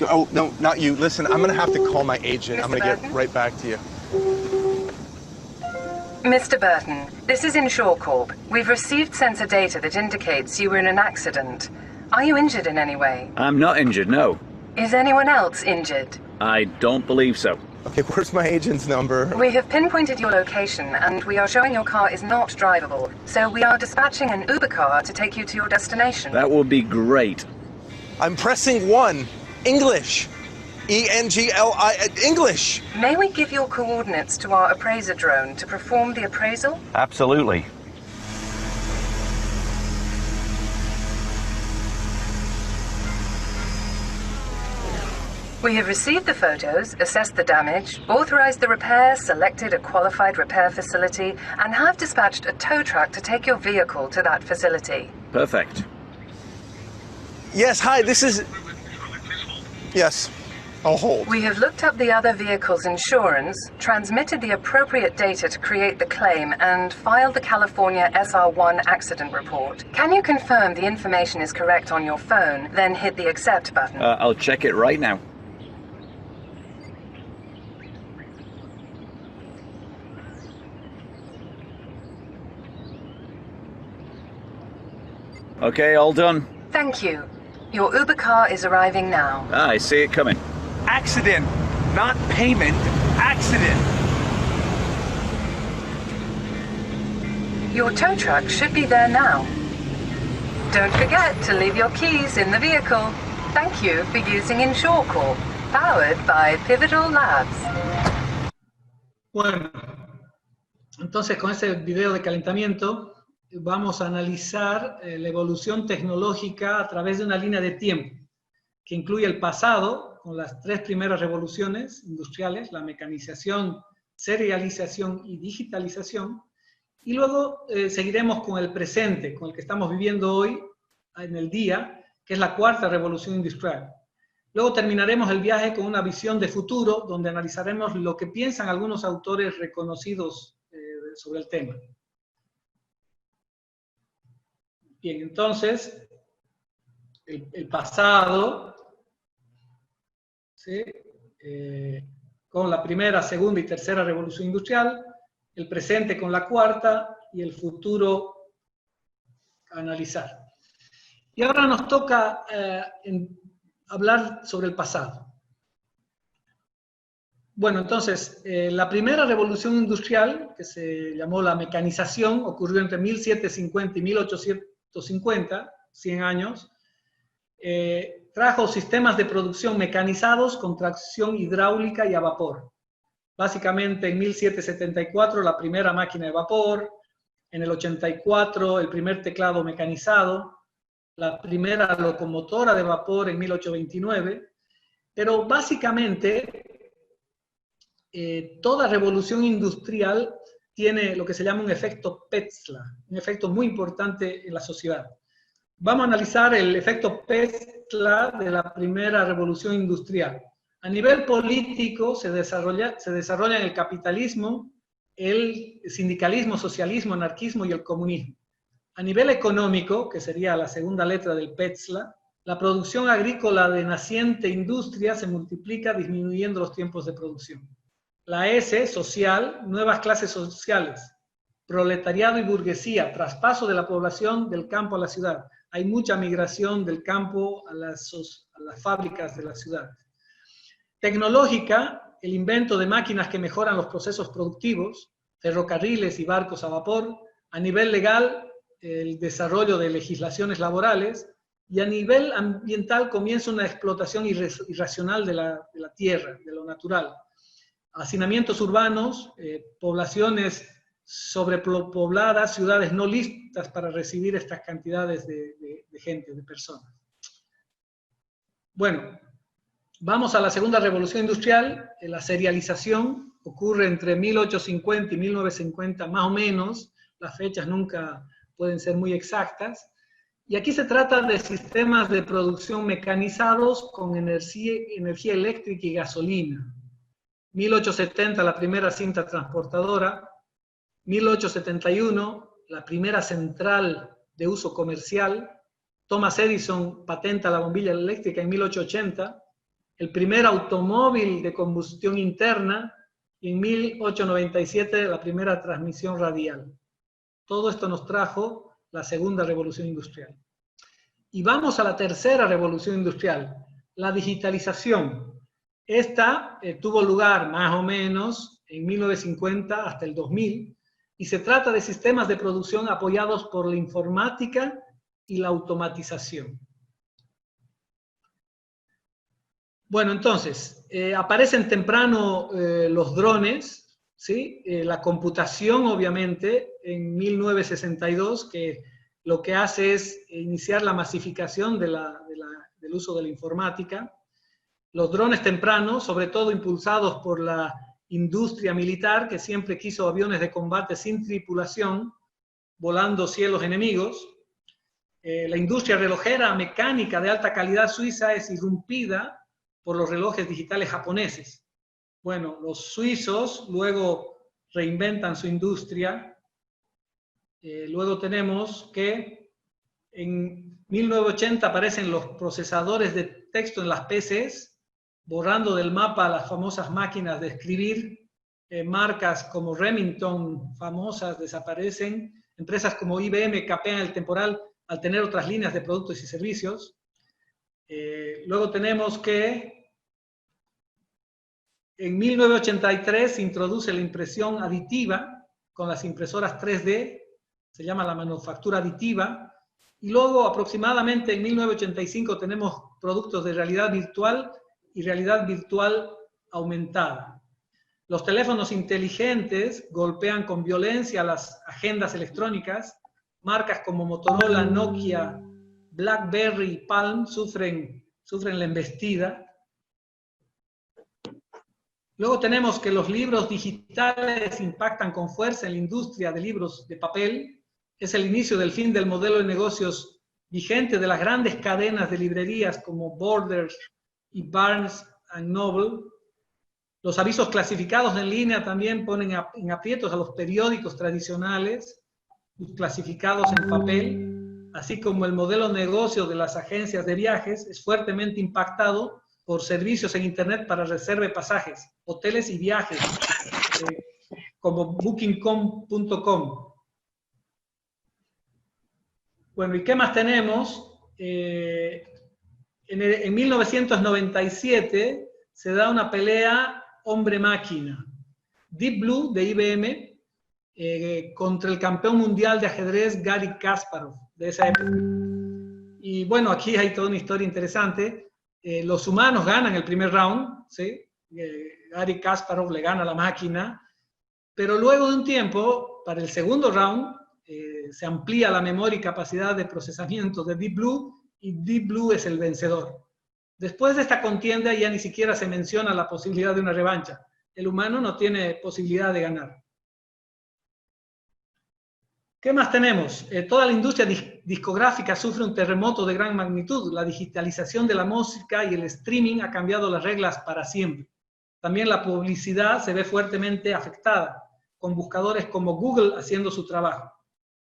Oh, no, not you. Listen, I'm gonna have to call my agent. I'm gonna get right back to you. Mr. Burton, this is Insure Corp. We've received sensor data that indicates you were in an accident. Are you injured in any way? I'm not injured, no. Is anyone else injured? I don't believe so. Okay, where's my agent's number? We have pinpointed your location, and we are showing your car is not drivable. So we are dispatching an Uber car to take you to your destination. That would be great. I'm pressing 1. English. E-N-G-L-I... English! May we give your coordinates to our appraiser drone to perform the appraisal? Absolutely. We have received the photos, assessed the damage, authorized the repair, selected a qualified repair facility, and have dispatched a tow truck to take your vehicle to that facility. Perfect. Yes, hi, this is... Yes, I'll hold. We have looked up the other vehicle's insurance, transmitted the appropriate data to create the claim, and filed the California SR1 accident report. Can you confirm the information is correct on your phone, then hit the accept button? I'll check it right now. Okay, all done. Thank you. Your Uber car is arriving now. Ah, I see it coming. Accident, not payment, accident. Your tow truck should be there now. Don't forget to leave your keys in the vehicle. Thank you for using Insure Corp, powered by Pivotal Labs. Bueno, entonces con ese video de calentamiento vamos a analizar la evolución tecnológica a través de una línea de tiempo que incluye el pasado, con las 3 primeras revoluciones industriales, la mecanización, serialización y digitalización, y luego seguiremos con el presente, con el que estamos viviendo hoy, en el día, que es la cuarta revolución industrial. Luego terminaremos el viaje con una visión de futuro, donde analizaremos lo que piensan algunos autores reconocidos sobre el tema. Bien, entonces, el pasado, ¿sí? Con la primera, segunda y tercera revolución industrial, el presente con la cuarta y el futuro a analizar. Y ahora nos toca hablar sobre el pasado. Bueno, entonces, la primera revolución industrial, que se llamó la mecanización, ocurrió entre 1750 y 1850, 100 años, trajo sistemas de producción mecanizados con tracción hidráulica y a vapor. Básicamente en 1774 la primera máquina de vapor, en el 84 el primer teclado mecanizado, la primera locomotora de vapor en 1829, pero básicamente toda revolución industrial tiene lo que se llama un efecto Petzl, un efecto muy importante en la sociedad. Vamos a analizar el efecto Petzl de la primera revolución industrial. A nivel político se desarrolla en el capitalismo, el sindicalismo, socialismo, anarquismo y el comunismo. A nivel económico, que sería la segunda letra del Petzl, la producción agrícola de naciente industria se multiplica disminuyendo los tiempos de producción. La S, social, nuevas clases sociales, proletariado y burguesía, traspaso de la población del campo a la ciudad. Hay mucha migración del campo a las fábricas de la ciudad. Tecnológica, el invento de máquinas que mejoran los procesos productivos, ferrocarriles y barcos a vapor. A nivel legal, el desarrollo de legislaciones laborales. Y a nivel ambiental comienza una explotación irracional de la tierra, de lo natural. Hacinamientos urbanos, poblaciones sobrepobladas, ciudades no listas para recibir estas cantidades de gente, de personas. Bueno, vamos a la segunda revolución industrial. La serialización ocurre entre 1850 y 1950, más o menos. Las fechas nunca pueden ser muy exactas. Y aquí se trata de sistemas de producción mecanizados con energía eléctrica y gasolina. 1870, la primera cinta transportadora. 1871, la primera central de uso comercial. Thomas Edison patenta la bombilla eléctrica en 1880. El primer automóvil de combustión interna. Y en 1897, la primera transmisión radial. Todo esto nos trajo la segunda revolución industrial. Y vamos a la tercera revolución industrial, la digitalización. Esta tuvo lugar más o menos en 1950 hasta el 2000, y se trata de sistemas de producción apoyados por la informática y la automatización. Bueno, entonces, aparecen temprano los drones, ¿sí? La computación, obviamente, en 1962, que lo que hace es iniciar la masificación del uso de la informática. Los drones tempranos, sobre todo impulsados por la industria militar, que siempre quiso aviones de combate sin tripulación, volando cielos enemigos. La industria relojera mecánica de alta calidad suiza es irrumpida por los relojes digitales japoneses. Bueno, los suizos luego reinventan su industria. Luego tenemos que en 1980 aparecen los procesadores de texto en las PCs, borrando del mapa las famosas máquinas de escribir. Marcas como Remington, famosas, desaparecen. Empresas como IBM capean el temporal al tener otras líneas de productos y servicios. Luego tenemos que en 1983 se introduce la impresión aditiva con las impresoras 3D, se llama la manufactura aditiva, y luego aproximadamente en 1985 tenemos productos de realidad virtual y realidad virtual aumentada. Los teléfonos inteligentes golpean con violencia las agendas electrónicas. Marcas como Motorola, Nokia, BlackBerry y Palm sufren la embestida. Luego tenemos que los libros digitales impactan con fuerza en la industria de libros de papel. Es el inicio del fin del modelo de negocios vigente de las grandes cadenas de librerías como Borders y Barnes & Noble. Los avisos clasificados en línea también ponen en aprietos a los periódicos tradicionales, clasificados en papel, así como el modelo de negocio de las agencias de viajes es fuertemente impactado por servicios en Internet para reserva de pasajes, hoteles y viajes, como Booking.com. Bueno, ¿y qué más tenemos? En 1997 se da una pelea hombre-máquina. Deep Blue de IBM contra el campeón mundial de ajedrez Garry Kasparov de esa época. Y bueno, aquí hay toda una historia interesante. Los humanos ganan el primer round, ¿sí? Garry Kasparov le gana a la máquina, pero luego de un tiempo, para el segundo round, se amplía la memoria y capacidad de procesamiento de Deep Blue y Deep Blue es el vencedor. Después de esta contienda ya ni siquiera se menciona la posibilidad de una revancha. El humano no tiene posibilidad de ganar. ¿Qué más tenemos? Toda la industria discográfica sufre un terremoto de gran magnitud. La digitalización de la música y el streaming ha cambiado las reglas para siempre. También la publicidad se ve fuertemente afectada, con buscadores como Google haciendo su trabajo.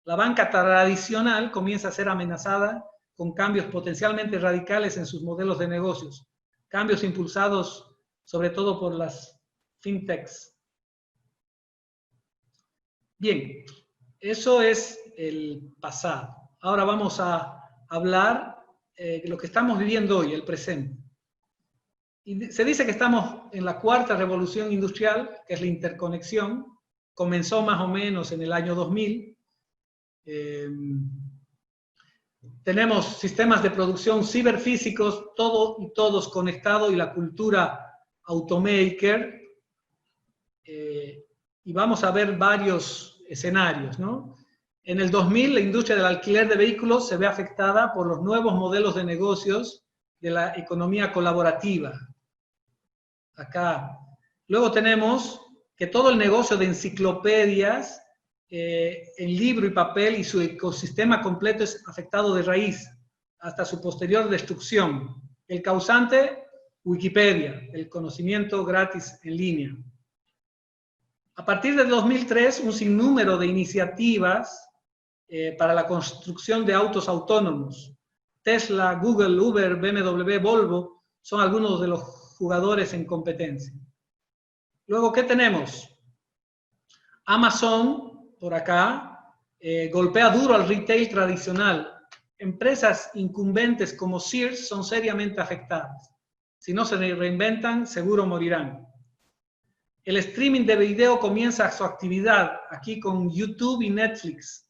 La banca tradicional comienza a ser amenazada con cambios potencialmente radicales en sus modelos de negocios, cambios impulsados sobre todo por las fintechs. Bien, eso es el pasado. Ahora vamos a hablar de lo que estamos viviendo hoy, el presente. Y se dice que estamos en la cuarta revolución industrial, que es la interconexión. Comenzó más o menos en el año 2000. Tenemos sistemas de producción ciberfísicos, todo y todos conectados, y la cultura automaker. Y vamos a ver varios escenarios, ¿no? En el 2000, la industria del alquiler de vehículos se ve afectada por los nuevos modelos de negocios de la economía colaborativa. Acá. Luego tenemos que todo el negocio de enciclopedias en libro y papel y su ecosistema completo es afectado de raíz hasta su posterior destrucción. El causante, Wikipedia, el conocimiento gratis en línea. A partir del 2003, un sinnúmero de iniciativas para la construcción de autos autónomos. Tesla, Google, Uber, BMW, Volvo son algunos de los jugadores en competencia. Luego, ¿qué tenemos? Amazon, por acá, golpea duro al retail tradicional. Empresas incumbentes como Sears son seriamente afectadas. Si no se reinventan, seguro morirán. El streaming de video comienza su actividad, aquí con YouTube y Netflix.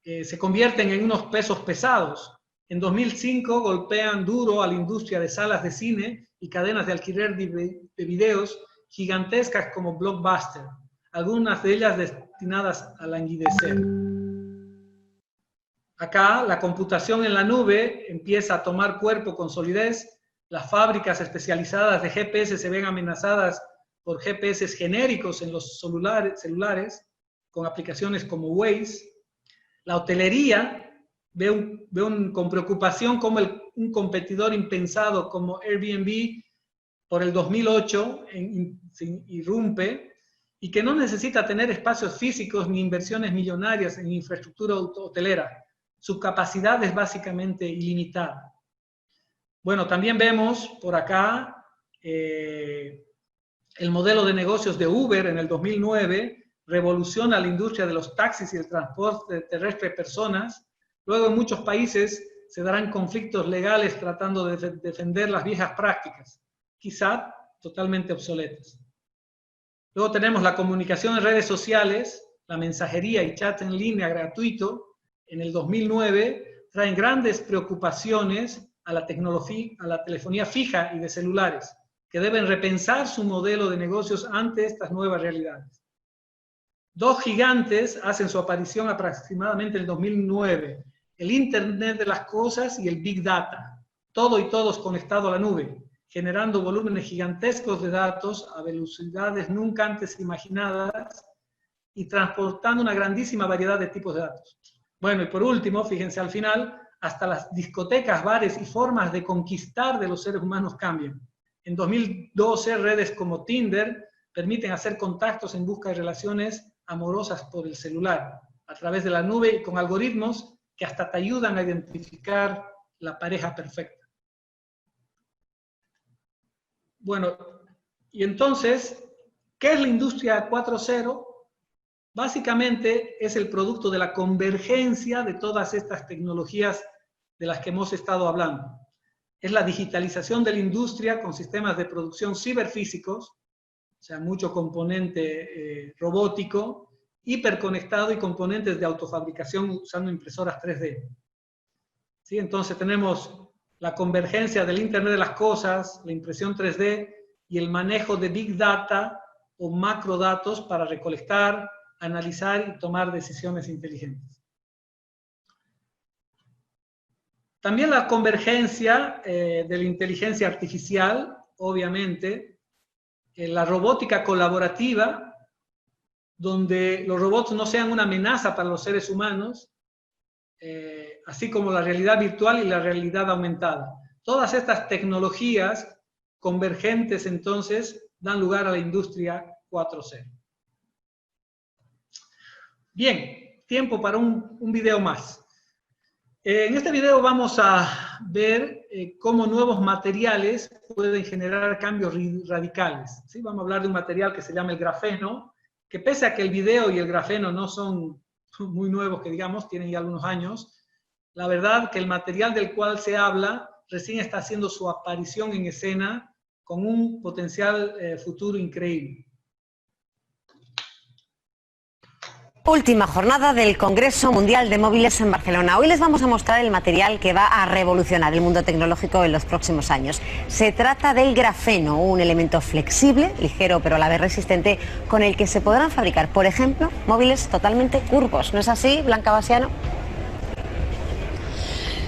Se convierten en unos pesos pesados. En 2005 golpean duro a la industria de salas de cine y cadenas de alquiler de videos gigantescas como Blockbuster, algunas de ellas destinadas a languidecer. Acá la computación en la nube empieza a tomar cuerpo con solidez. Las fábricas especializadas de GPS se ven amenazadas por GPS genéricos en los celulares con aplicaciones como Waze. La hotelería ve con preocupación cómo un competidor impensado como Airbnb por el 2008 se irrumpe y que no necesita tener espacios físicos ni inversiones millonarias en infraestructura hotelera. Su capacidad es básicamente ilimitada. Bueno, también vemos por acá el modelo de negocios de Uber en el 2009 revoluciona la industria de los taxis y el transporte terrestre de personas. Luego en muchos países se darán conflictos legales tratando de defender las viejas prácticas, quizá totalmente obsoletas. Luego tenemos la comunicación en redes sociales, la mensajería y chat en línea gratuito. En el 2009 traen grandes preocupaciones a la telefonía fija y de celulares, que deben repensar su modelo de negocios ante estas nuevas realidades. Dos gigantes hacen su aparición aproximadamente en el 2009, el Internet de las Cosas y el Big Data, todo y todos conectados a la nube, generando volúmenes gigantescos de datos a velocidades nunca antes imaginadas y transportando una grandísima variedad de tipos de datos. Bueno, y por último, fíjense al final, hasta las discotecas, bares y formas de conquistar de los seres humanos cambian. En 2012, redes como Tinder permiten hacer contactos en busca de relaciones amorosas por el celular, a través de la nube y con algoritmos que hasta te ayudan a identificar la pareja perfecta. Bueno, y entonces, ¿qué es la industria 4.0? Básicamente es el producto de la convergencia de todas estas tecnologías de las que hemos estado hablando. Es la digitalización de la industria con sistemas de producción ciberfísicos, o sea, mucho componente robótico, hiperconectado y componentes de autofabricación usando impresoras 3D. ¿Sí? Entonces tenemos la convergencia del Internet de las cosas, la impresión 3D y el manejo de Big Data o macrodatos para recolectar, analizar y tomar decisiones inteligentes. También la convergencia de la inteligencia artificial, obviamente, la robótica colaborativa, donde los robots no sean una amenaza para los seres humanos, así como la realidad virtual y la realidad aumentada. Todas estas tecnologías convergentes, entonces, dan lugar a la industria 4.0. Bien, tiempo para un video más. En este video vamos a ver cómo nuevos materiales pueden generar cambios radicales. ¿Sí? Vamos a hablar de un material que se llama el grafeno, que pese a que el video y el grafeno no son muy nuevos, que digamos, tienen ya algunos años, la verdad que el material del cual se habla recién está haciendo su aparición en escena con un potencial futuro increíble. Última jornada del Congreso Mundial de Móviles en Barcelona. Hoy les vamos a mostrar el material que va a revolucionar el mundo tecnológico en los próximos años. Se trata del grafeno, un elemento flexible, ligero pero a la vez resistente, con el que se podrán fabricar, por ejemplo, móviles totalmente curvos. ¿No es así, Blanca Basiano?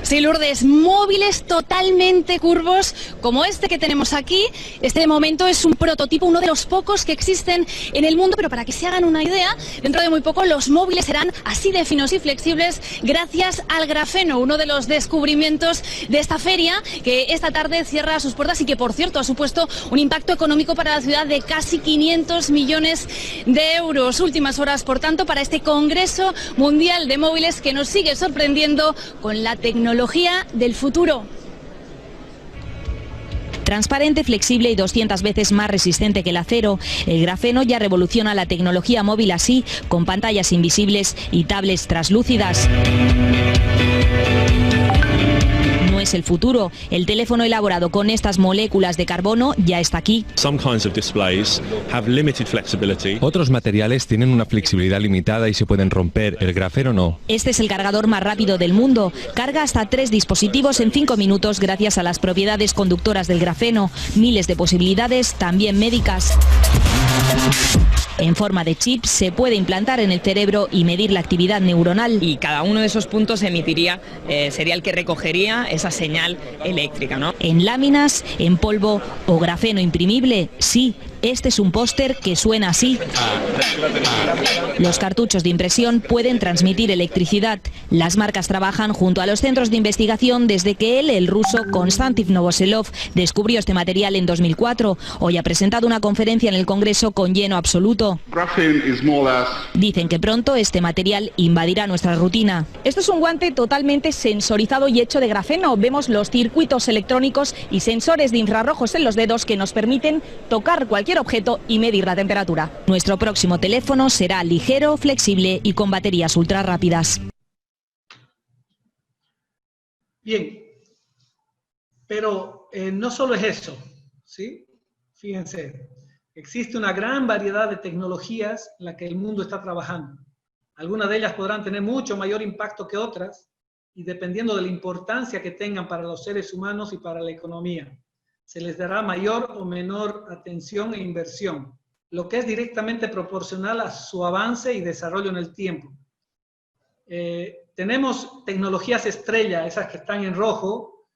Sí, Lourdes, móviles totalmente curvos como este que tenemos aquí. Este de momento es un prototipo, uno de los pocos que existen en el mundo, pero para que se hagan una idea, dentro de muy poco los móviles serán así de finos y flexibles gracias al grafeno, uno de los descubrimientos de esta feria que esta tarde cierra sus puertas y que, por cierto, ha supuesto un impacto económico para la ciudad de casi 500 millones de euros. Últimas horas, por tanto, para este Congreso Mundial de Móviles que nos sigue sorprendiendo con la tecnología del futuro. Transparente, flexible y 200 veces más resistente que el acero, el grafeno ya revoluciona la tecnología móvil así, con pantallas invisibles y tablets translúcidas. No es el futuro. El teléfono elaborado con estas moléculas de carbono ya está aquí. Otros materiales tienen una flexibilidad limitada y se pueden romper. El grafeno no. Este es el cargador más rápido del mundo. Carga hasta 3 dispositivos en 5 minutos gracias a las propiedades conductoras del grafeno. Miles de posibilidades, también médicas. En forma de chip se puede implantar en el cerebro y medir la actividad neuronal. Y cada uno de esos puntos emitiría, sería el que recogería esa señal eléctrica, ¿no? En láminas, en polvo o grafeno imprimible, sí. Este es un póster que suena así. Los cartuchos de impresión pueden transmitir electricidad. Las marcas trabajan junto a los centros de investigación desde que el ruso Konstantin Novoselov descubrió este material en 2004. Hoy ha presentado una conferencia en el Congreso con lleno absoluto. Dicen que pronto este material invadirá nuestra rutina. Esto es un guante totalmente sensorizado y hecho de grafeno. Vemos los circuitos electrónicos y sensores de infrarrojos en los dedos que nos permiten tocar cualquier objeto y medir la temperatura. Nuestro próximo teléfono será ligero, flexible y con baterías ultra rápidas. Bien, pero no solo es eso, ¿sí? Fíjense, existe una gran variedad de tecnologías en las que el mundo está trabajando. Algunas de ellas podrán tener mucho mayor impacto que otras y dependiendo de la importancia que tengan para los seres humanos y para la economía. Se les dará mayor o menor atención e inversión, lo que es directamente proporcional a su avance y desarrollo en el tiempo. Tenemos tecnologías estrella, esas que están en rojo,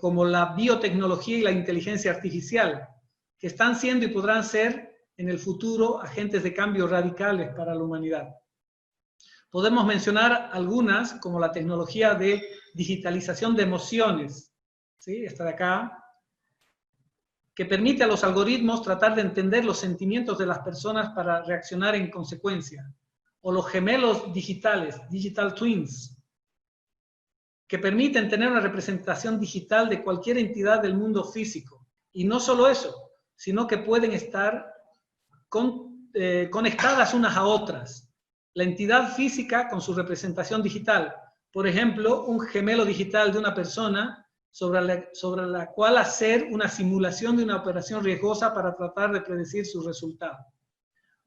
como la biotecnología y la inteligencia artificial, que están siendo y podrán ser en el futuro agentes de cambio radicales para la humanidad. Podemos mencionar algunas, como la tecnología de digitalización de emociones, ¿sí? Esta de acá, que permite a los algoritmos tratar de entender los sentimientos de las personas para reaccionar en consecuencia. O los gemelos digitales, digital twins, que permiten tener una representación digital de cualquier entidad del mundo físico. Y no solo eso, sino que pueden estar conectadas unas a otras. La entidad física con su representación digital. Por ejemplo, un gemelo digital de una persona sobre la cual hacer una simulación de una operación riesgosa para tratar de predecir su resultado.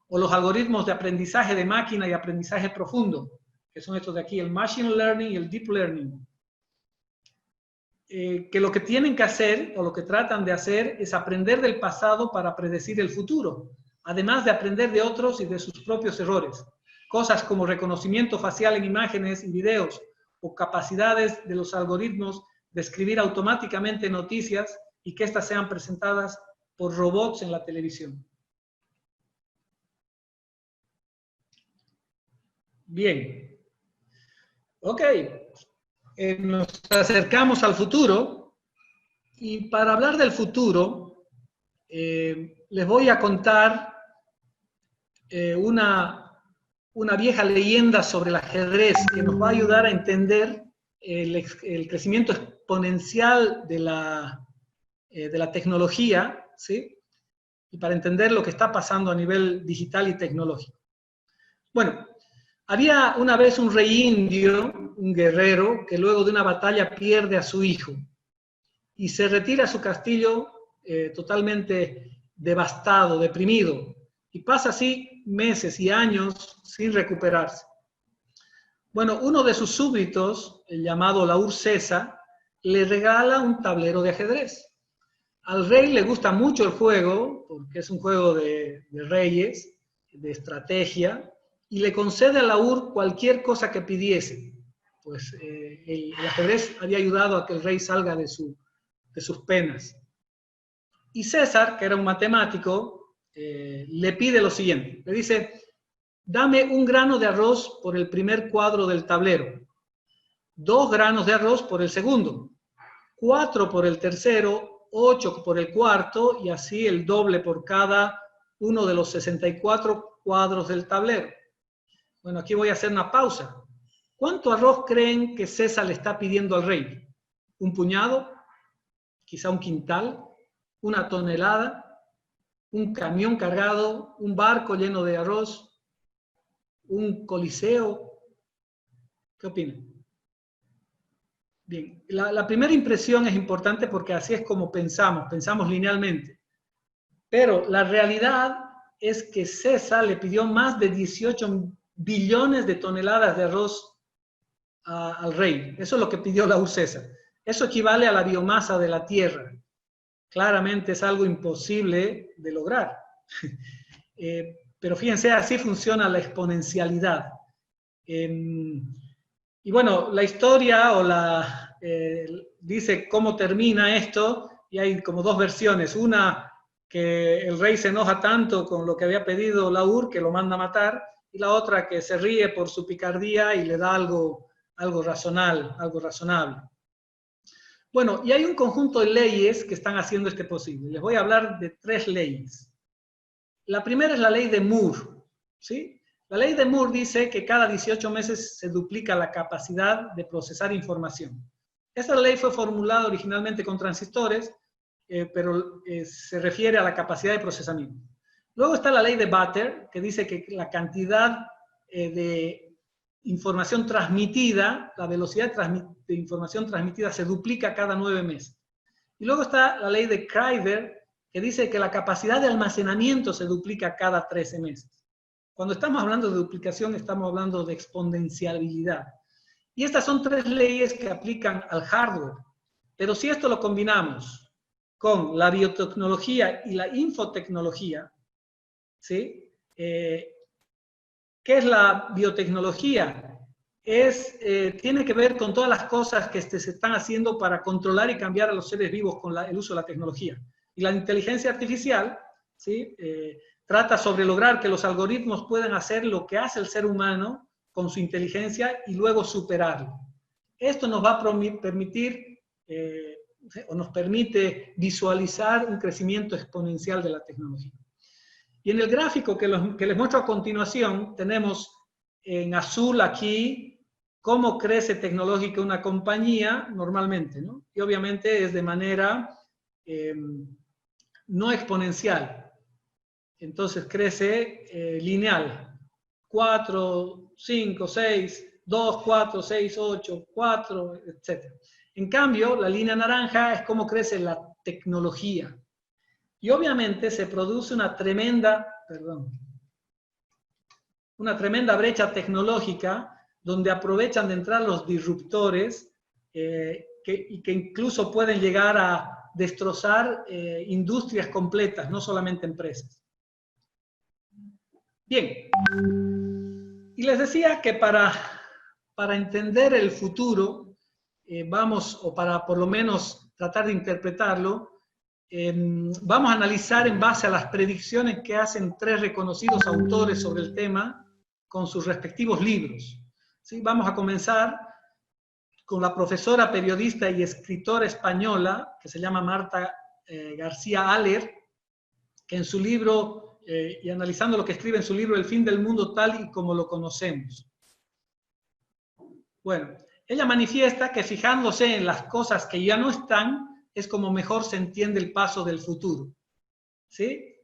O los algoritmos de aprendizaje de máquina y aprendizaje profundo, que son estos de aquí, el Machine Learning y el Deep Learning. Que lo que tienen que hacer, o lo que tratan de hacer, es aprender del pasado para predecir el futuro, además de aprender de otros y de sus propios errores. Cosas como reconocimiento facial en imágenes y videos, o capacidades de los algoritmos de escribir automáticamente noticias y que éstas sean presentadas por robots en la televisión. Bien. Ok. Nos acercamos al futuro, y para hablar del futuro, les voy a contar una vieja leyenda sobre el ajedrez que nos va a ayudar a entender el crecimiento exponencial de la tecnología, ¿sí? Y para entender lo que está pasando a nivel digital y tecnológico. Bueno, había una vez un rey indio, un guerrero, que luego de una batalla pierde a su hijo y se retira a su castillo totalmente devastado, deprimido, y pasa así meses y años sin recuperarse. Bueno, uno de sus súbditos, el llamado Laur César, le regala un tablero de ajedrez. Al rey le gusta mucho el juego, porque es un juego de reyes, de estrategia, y le concede a Laur cualquier cosa que pidiese. Pues el ajedrez había ayudado a que el rey salga de sus penas. Y César, que era un matemático, le pide lo siguiente. Le dice: dame un grano de arroz por el primer cuadro del tablero, 2 granos de arroz por el segundo, 4 por el tercero, 8 por el cuarto, y así el doble por cada uno de los 64 cuadros del tablero. Bueno, aquí voy a hacer una pausa. ¿Cuánto arroz creen que César le está pidiendo al rey? ¿Un puñado? ¿Quizá un quintal? ¿Una tonelada? ¿Un camión cargado? ¿Un barco lleno de arroz? ¿Un coliseo? ¿Qué opinan? Bien, la primera impresión es importante porque así es como pensamos linealmente. Pero la realidad es que César le pidió más de 18 billones de toneladas de arroz al rey. Eso es lo que pidió Laur César. Eso equivale a la biomasa de la Tierra. Claramente es algo imposible de lograr. Pero fíjense, así funciona la exponencialidad. Y bueno, la historia dice cómo termina esto, y hay como 2 versiones. Una, que el rey se enoja tanto con lo que había pedido Laur que lo manda a matar, y la otra que se ríe por su picardía y le da algo razonable. Bueno, y hay un conjunto de leyes que están haciendo esto posible. Les voy a hablar de 3 leyes. La primera es la ley de Moore, ¿sí? La ley de Moore dice que cada 18 meses se duplica la capacidad de procesar información. Esta ley fue formulada originalmente con transistores, pero se refiere a la capacidad de procesamiento. Luego está la ley de Butter, que dice que la cantidad de información transmitida, la velocidad de información transmitida se duplica cada 9 meses. Y luego está la ley de Crowder, que dice que la capacidad de almacenamiento se duplica cada 13 meses. Cuando estamos hablando de duplicación, estamos hablando de exponencialidad. Y estas son 3 leyes que aplican al hardware. Pero si esto lo combinamos con la biotecnología y la infotecnología, ¿sí? ¿Qué es la biotecnología? Tiene que ver con todas las cosas que se están haciendo para controlar y cambiar a los seres vivos con el uso de la tecnología. Y la inteligencia artificial, ¿sí? Trata sobre lograr que los algoritmos puedan hacer lo que hace el ser humano con su inteligencia y luego superarlo. Esto nos va a permitir, o nos permite visualizar un crecimiento exponencial de la tecnología. Y en el gráfico que les muestro a continuación, tenemos en azul aquí cómo crece tecnológica una compañía normalmente, ¿no? Y obviamente es de manera no exponencial. Entonces crece lineal. 4, 5, 6, 2, 4, 6, 8, 4, etc. En cambio, la línea naranja es cómo crece la tecnología. Y obviamente se produce una tremenda brecha tecnológica donde aprovechan de entrar los disruptores y que incluso pueden llegar a destrozar industrias completas, no solamente empresas. Bien, y les decía que para entender el futuro, o para por lo menos tratar de interpretarlo, vamos a analizar en base a las predicciones que hacen 3 reconocidos autores sobre el tema con sus respectivos libros. ¿Sí? Vamos a comenzar con la profesora, periodista y escritora española, que se llama Marta García Aller, que en su libro, y analizando lo que escribe en su libro El fin del mundo tal y como lo conocemos. Bueno, ella manifiesta que fijándose en las cosas que ya no están, es como mejor se entiende el paso del futuro. ¿Sí?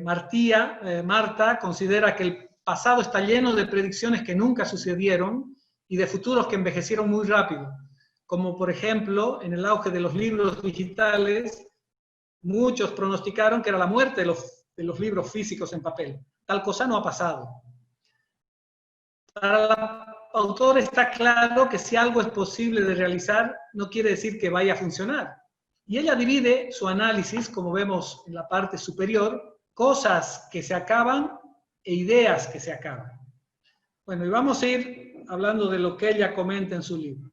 Marta considera que el pasado está lleno de predicciones que nunca sucedieron y de futuros que envejecieron muy rápido, como por ejemplo, en el auge de los libros digitales, muchos pronosticaron que era la muerte de los libros físicos en papel. Tal cosa no ha pasado. Para la autora está claro que si algo es posible de realizar, no quiere decir que vaya a funcionar. Y ella divide su análisis, como vemos en la parte superior, cosas que se acaban e ideas que se acaban. Bueno, y vamos a ir hablando de lo que ella comenta en su libro.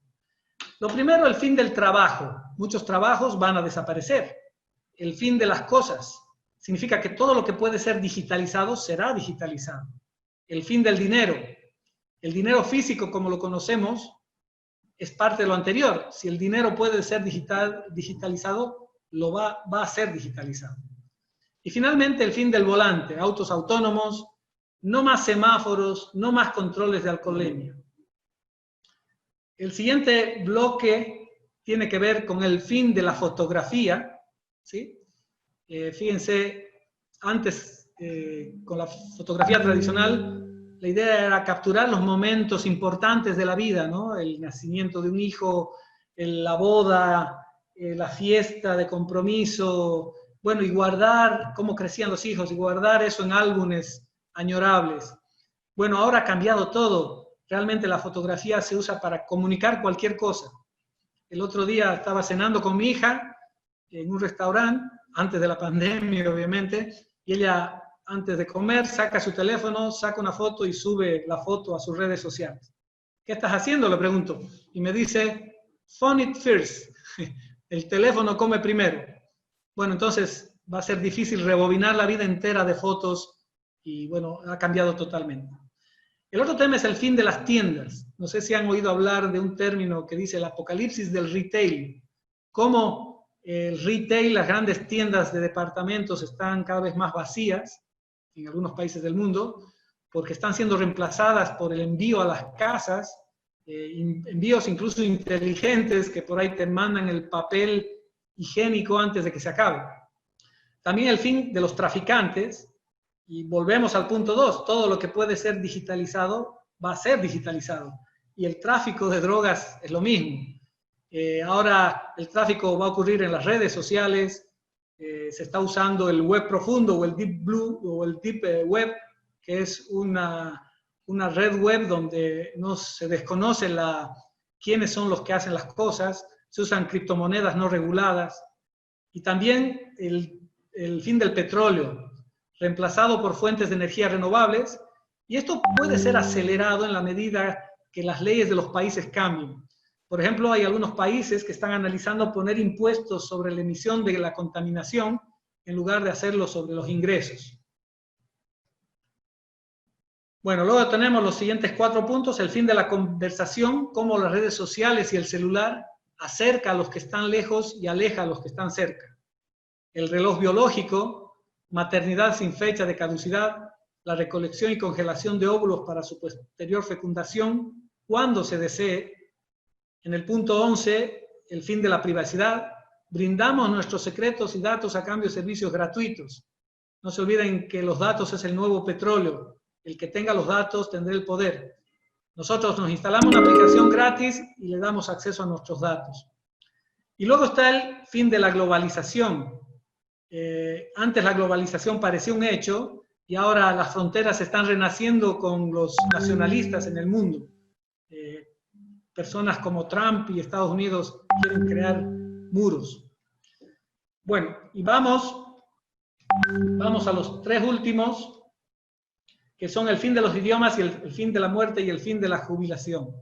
Lo primero, el fin del trabajo. Muchos trabajos van a desaparecer. El fin de las cosas. Significa que todo lo que puede ser digitalizado será digitalizado. El fin del dinero. El dinero físico, como lo conocemos, es parte de lo anterior. Si el dinero puede ser digitalizado, lo va a ser digitalizado. Y finalmente, el fin del volante. Autos autónomos, no más semáforos, no más controles de alcoholemia. El siguiente bloque tiene que ver con el fin de la fotografía, ¿sí? Fíjense, antes con la fotografía tradicional, la idea era capturar los momentos importantes de la vida, ¿no? El nacimiento de un hijo, la boda, la fiesta de compromiso, bueno, y guardar cómo crecían los hijos, y guardar eso en álbumes añorables. Bueno, ahora ha cambiado todo. Realmente la fotografía se usa para comunicar cualquier cosa. El otro día estaba cenando con mi hija en un restaurante, antes de la pandemia, obviamente, y ella, antes de comer, saca su teléfono, saca una foto y sube la foto a sus redes sociales. ¿Qué estás haciendo?, le pregunto. Y me dice, phone it first. El teléfono come primero. Bueno, entonces va a ser difícil rebobinar la vida entera de fotos y, bueno, ha cambiado totalmente. El otro tema es el fin de las tiendas. No sé si han oído hablar de un término que dice el apocalipsis del retail. Cómo el retail, las grandes tiendas de departamentos están cada vez más vacías en algunos países del mundo, porque están siendo reemplazadas por el envío a las casas, envíos incluso inteligentes que por ahí te mandan el papel higiénico antes de que se acabe. También el fin de los traficantes, y volvemos al punto 2, todo lo que puede ser digitalizado va a ser digitalizado, y el tráfico de drogas es lo mismo. Ahora el tráfico va a ocurrir en las redes sociales, se está usando el web profundo o el deep blue o el deep web, que es una red web donde no se desconoce quiénes son los que hacen las cosas, se usan criptomonedas no reguladas, y también el fin del petróleo, reemplazado por fuentes de energía renovables, y esto puede ser acelerado en la medida que las leyes de los países cambien. Por ejemplo, hay algunos países que están analizando poner impuestos sobre la emisión de la contaminación en lugar de hacerlo sobre los ingresos. Bueno, luego tenemos los siguientes 4 puntos. El fin de la conversación, cómo las redes sociales y el celular acerca a los que están lejos y aleja a los que están cerca. El reloj biológico, maternidad sin fecha de caducidad, la recolección y congelación de óvulos para su posterior fecundación, cuando se desee. En el punto 11, el fin de la privacidad. Brindamos nuestros secretos y datos a cambio de servicios gratuitos. No se olviden que los datos es el nuevo petróleo. El que tenga los datos tendrá el poder. Nosotros nos instalamos una aplicación gratis y le damos acceso a nuestros datos. Y luego está el fin de la globalización. Antes la globalización parecía un hecho y ahora las fronteras están renaciendo con los nacionalistas en el mundo. Personas como Trump y Estados Unidos quieren crear muros. Bueno, y vamos a los 3 últimos, que son el fin de los idiomas y el fin de la muerte y el fin de la jubilación.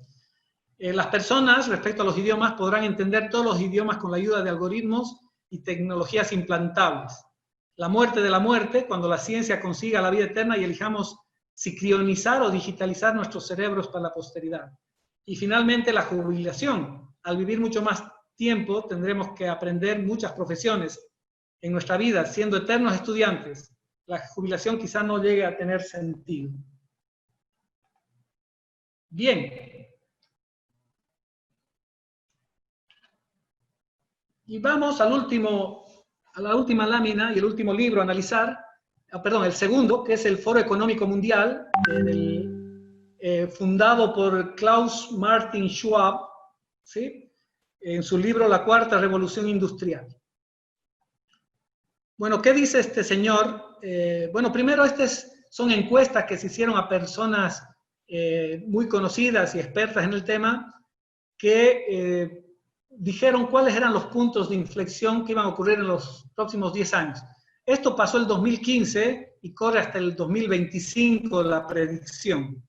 Las personas, respecto a los idiomas, podrán entender todos los idiomas con la ayuda de algoritmos y tecnologías implantables. La muerte de la muerte, cuando la ciencia consiga la vida eterna y elijamos si crionizar o digitalizar nuestros cerebros para la posteridad. Y finalmente la jubilación. Al vivir mucho más tiempo, tendremos que aprender muchas profesiones en nuestra vida, siendo eternos estudiantes. La jubilación quizá no llegue a tener sentido. Bien. Y vamos a la última lámina y el último libro a analizar, el segundo, que es el Foro Económico Mundial, fundado por Klaus Martin Schwab, ¿sí? En su libro La Cuarta Revolución Industrial. Bueno, ¿qué dice este señor? Bueno, primero son encuestas que se hicieron a personas muy conocidas y expertas en el tema, que dijeron cuáles eran los puntos de inflexión que iban a ocurrir en los próximos 10 años. Esto pasó el 2015 y corre hasta el 2025 la predicción.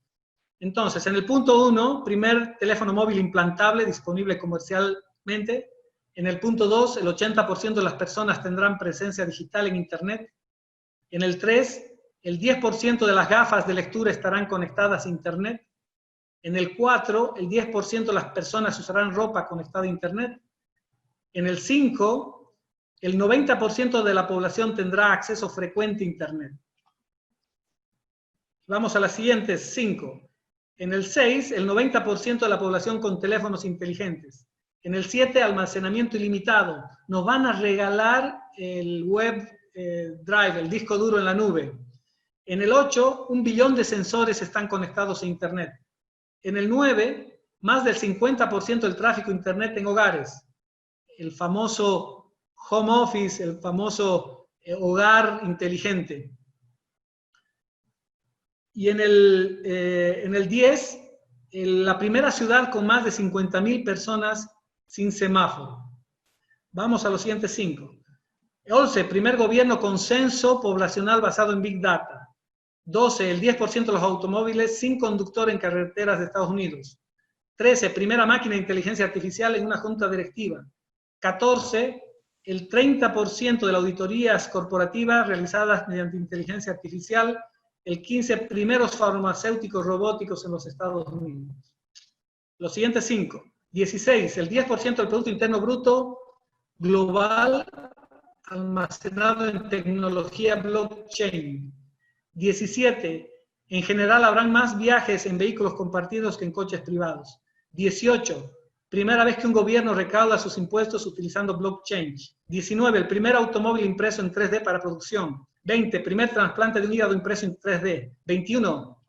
Entonces, en el punto 1, primer teléfono móvil implantable disponible comercialmente. En el punto 2, el 80% de las personas tendrán presencia digital en Internet. En el 3, el 10% de las gafas de lectura estarán conectadas a Internet. En el 4, el 10% de las personas usarán ropa conectada a Internet. En el 5, el 90% de la población tendrá acceso frecuente a Internet. Vamos a las siguientes 5. En el 6, el 90% de la población con teléfonos inteligentes. En el 7, almacenamiento ilimitado. Nos van a regalar el web drive, el disco duro en la nube. En el 8, 1 billón de sensores están conectados a Internet. En el 9, más del 50% del tráfico Internet en hogares. El famoso home office, el famoso hogar inteligente. Y en el 10, la primera ciudad con más de 50.000 personas sin semáforo. Vamos a los siguientes 5. 11, primer gobierno con censo poblacional basado en Big Data. 12, el 10% de los automóviles sin conductor en carreteras de Estados Unidos. 13, primera máquina de inteligencia artificial en una junta directiva. 14, el 30% de las auditorías corporativas realizadas mediante inteligencia artificial. El 15, primeros farmacéuticos robóticos en los Estados Unidos. Los siguientes 5. 16, el 10% del Producto Interno Bruto global almacenado en tecnología blockchain. 17, en general habrán más viajes en vehículos compartidos que en coches privados. 18, primera vez que un gobierno recauda sus impuestos utilizando blockchain. 19, el primer automóvil impreso en 3D para producción. 20, primer trasplante de un hígado impreso en 3D. 21,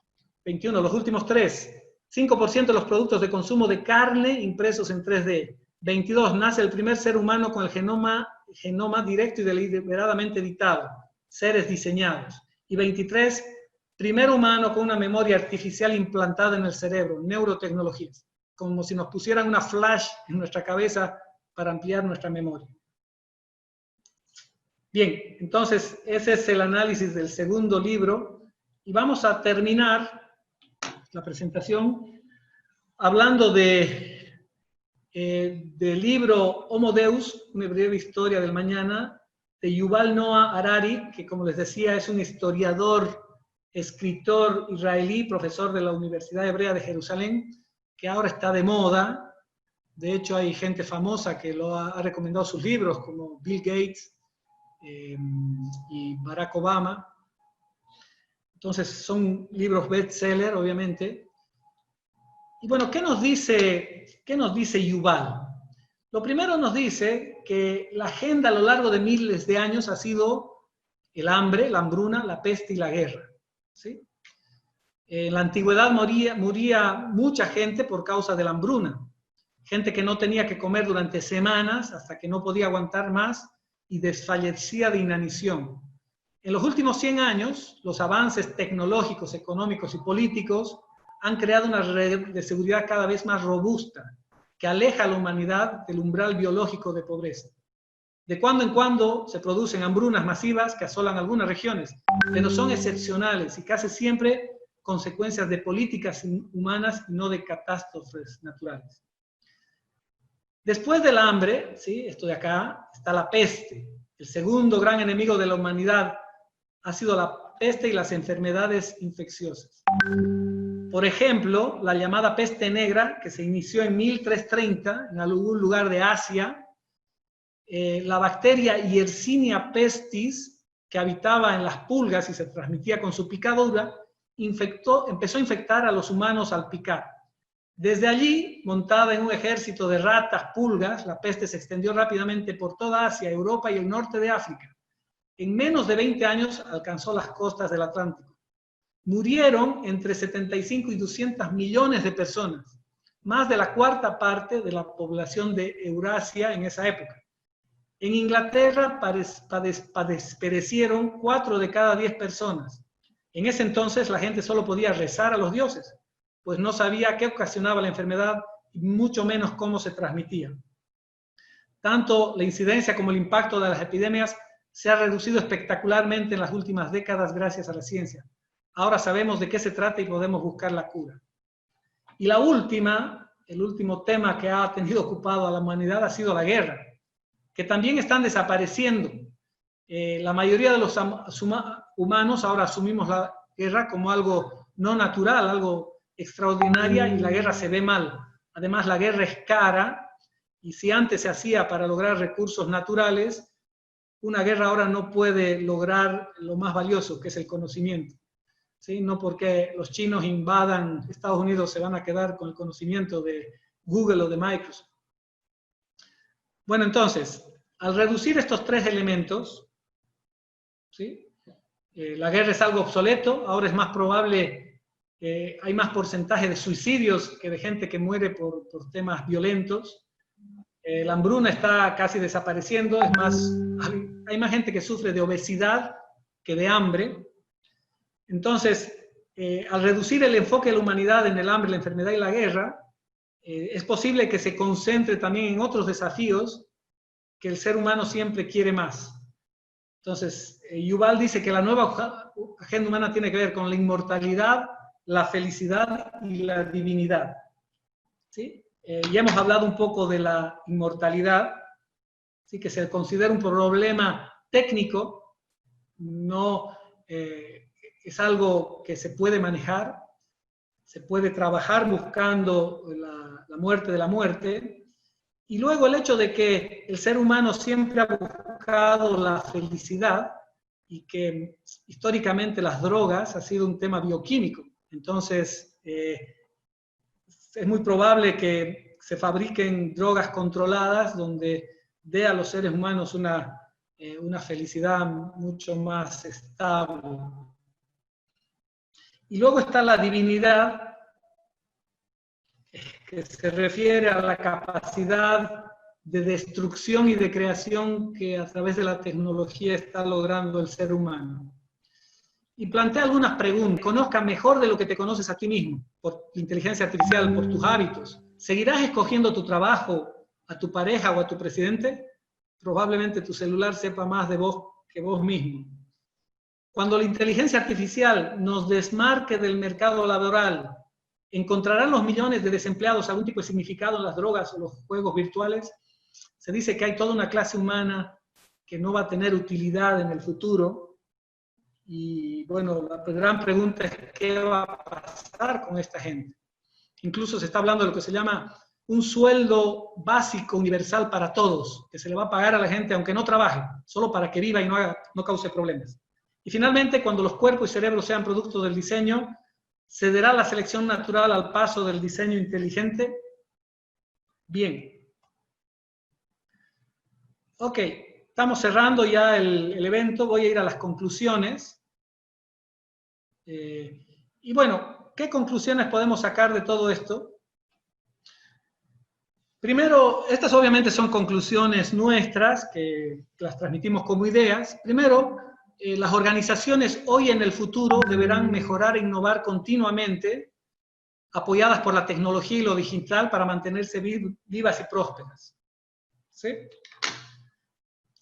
los últimos 3. 5% de los productos de consumo de carne impresos en 3D. 22, nace el primer ser humano con el genoma directo y deliberadamente editado. Seres diseñados. Y 23, primer humano con una memoria artificial implantada en el cerebro, neurotecnologías. Como si nos pusieran una flash en nuestra cabeza para ampliar nuestra memoria. Bien, entonces ese es el análisis del segundo libro y vamos a terminar la presentación hablando del libro Homo Deus, una breve historia del mañana, de Yuval Noah Harari, que como les decía es un historiador escritor israelí, profesor de la Universidad Hebrea de Jerusalén, que ahora está de moda. De hecho, hay gente famosa que lo ha recomendado sus libros, como Bill Gates y Barack Obama. Entonces, son libros bestseller, obviamente. Y bueno, ¿qué nos dice Yuval? Lo primero nos dice que la agenda a lo largo de miles de años ha sido el hambre, la hambruna, la peste y la guerra, ¿sí? En la antigüedad moría mucha gente por causa de la hambruna. Gente que no tenía que comer durante semanas hasta que no podía aguantar más y desfallecía de inanición. En los últimos 100 años, los avances tecnológicos, económicos y políticos han creado una red de seguridad cada vez más robusta que aleja a la humanidad del umbral biológico de pobreza. De cuando en cuando se producen hambrunas masivas que asolan algunas regiones, pero son excepcionales y casi siempre consecuencias de políticas humanas y no de catástrofes naturales. Después del hambre, ¿sí? Esto de acá, está la peste. El segundo gran enemigo de la humanidad ha sido la peste y las enfermedades infecciosas. Por ejemplo, la llamada peste negra, que se inició en 1330 en algún lugar de Asia, la bacteria Yersinia pestis, que habitaba en las pulgas y se transmitía con su picadura, empezó a infectar a los humanos al picar. Desde allí, montada en un ejército de ratas, pulgas, la peste se extendió rápidamente por toda Asia, Europa y el norte de África. En menos de 20 años alcanzó las costas del Atlántico. Murieron entre 75 y 200 millones de personas, más de la cuarta parte de la población de Eurasia en esa época. En Inglaterra perecieron 4 de cada 10 personas. En ese entonces la gente solo podía rezar a los dioses, pues no sabía qué ocasionaba la enfermedad y mucho menos cómo se transmitía. Tanto la incidencia como el impacto de las epidemias se ha reducido espectacularmente en las últimas décadas gracias a la ciencia. Ahora sabemos de qué se trata y podemos buscar la cura. Y el último tema que ha tenido ocupado a la humanidad ha sido la guerra, que también están desapareciendo. La mayoría de los humanos ahora asumimos la guerra como algo no natural, algo extraordinaria, y la guerra se ve mal. Además, la guerra es cara, y si antes se hacía para lograr recursos naturales, una guerra ahora no puede lograr lo más valioso, que es el conocimiento. ¿Sí? No porque los chinos invadan Estados Unidos se van a quedar con el conocimiento de Google o de Microsoft. Bueno, entonces, al reducir estos 3 elementos, ¿sí? La guerra es algo obsoleto, ahora es más probable, hay más porcentaje de suicidios que de gente que muere por temas violentos. La hambruna está casi desapareciendo, es más, hay más gente que sufre de obesidad que de hambre. Entonces, al reducir el enfoque de la humanidad en el hambre, la enfermedad y la guerra, es posible que se concentre también en otros desafíos que el ser humano siempre quiere más. Entonces, Yuval dice que la nueva agenda humana tiene que ver con la inmortalidad, la felicidad y la divinidad. ¿Sí? Ya hemos hablado un poco de la inmortalidad, ¿sí? Que se considera un problema técnico, no es algo que se puede manejar, se puede trabajar buscando la muerte de la muerte. Y luego el hecho de que el ser humano siempre ha buscado la felicidad y que históricamente las drogas ha sido un tema bioquímico. Entonces, es muy probable que se fabriquen drogas controladas donde dé a los seres humanos una felicidad mucho más estable. Y luego está la divinidad, que se refiere a la capacidad de destrucción y de creación que a través de la tecnología está logrando el ser humano. Y plantea algunas preguntas. Conozca mejor de lo que te conoces a ti mismo, por inteligencia artificial, por tus hábitos. ¿Seguirás escogiendo tu trabajo, a tu pareja o a tu presidente? Probablemente tu celular sepa más de vos que vos mismo. Cuando la inteligencia artificial nos desmarque del mercado laboral, ¿encontrarán los millones de desempleados algún tipo de significado en las drogas o los juegos virtuales? Se dice que hay toda una clase humana que no va a tener utilidad en el futuro. Y bueno, la gran pregunta es qué va a pasar con esta gente. Incluso se está hablando de lo que se llama un sueldo básico universal para todos, que se le va a pagar a la gente aunque no trabaje, solo para que viva y no cause problemas. Y finalmente, cuando los cuerpos y cerebros sean producto del diseño, ¿cederá la selección natural al paso del diseño inteligente? Bien. Ok, estamos cerrando ya el evento, voy a ir a las conclusiones. Y bueno, ¿qué conclusiones podemos sacar de todo esto? Primero, estas obviamente son conclusiones nuestras, que las transmitimos como ideas. Primero, las organizaciones hoy y en el futuro deberán mejorar e innovar continuamente, apoyadas por la tecnología y lo digital para mantenerse vivas y prósperas. ¿Sí?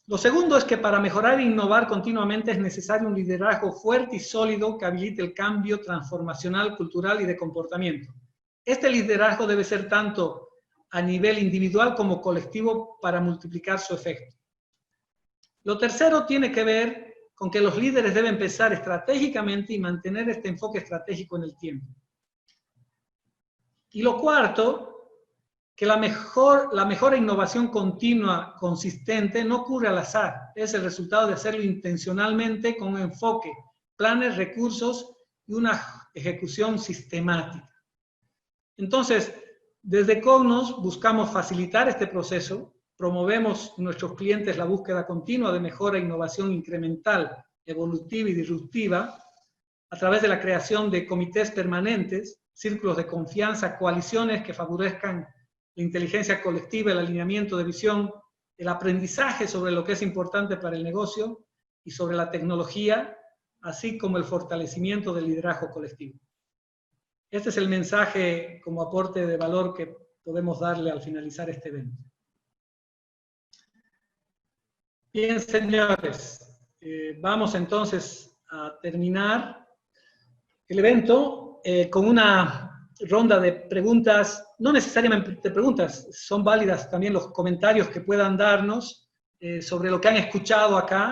Lo segundo es que para mejorar e innovar continuamente es necesario un liderazgo fuerte y sólido que habilite el cambio transformacional, cultural y de comportamiento. Este liderazgo debe ser tanto a nivel individual como colectivo para multiplicar su efecto. Lo tercero tiene que ver con que los líderes deben pensar estratégicamente y mantener este enfoque estratégico en el tiempo. Y lo cuarto, que la mejor innovación continua, consistente, no ocurre al azar. Es el resultado de hacerlo intencionalmente con un enfoque, planes, recursos y una ejecución sistemática. Entonces, desde Cognos buscamos facilitar este proceso, promovemos en nuestros clientes la búsqueda continua de mejora e innovación incremental, evolutiva y disruptiva, a través de la creación de comités permanentes, círculos de confianza, coaliciones que favorezcan la inteligencia colectiva, el alineamiento de visión, el aprendizaje sobre lo que es importante para el negocio y sobre la tecnología, así como el fortalecimiento del liderazgo colectivo. Este es el mensaje como aporte de valor que podemos darle al finalizar este evento. Bien, señores, vamos entonces a terminar el evento con una ronda de preguntas, no necesariamente preguntas, son válidas también los comentarios que puedan darnos sobre lo que han escuchado acá.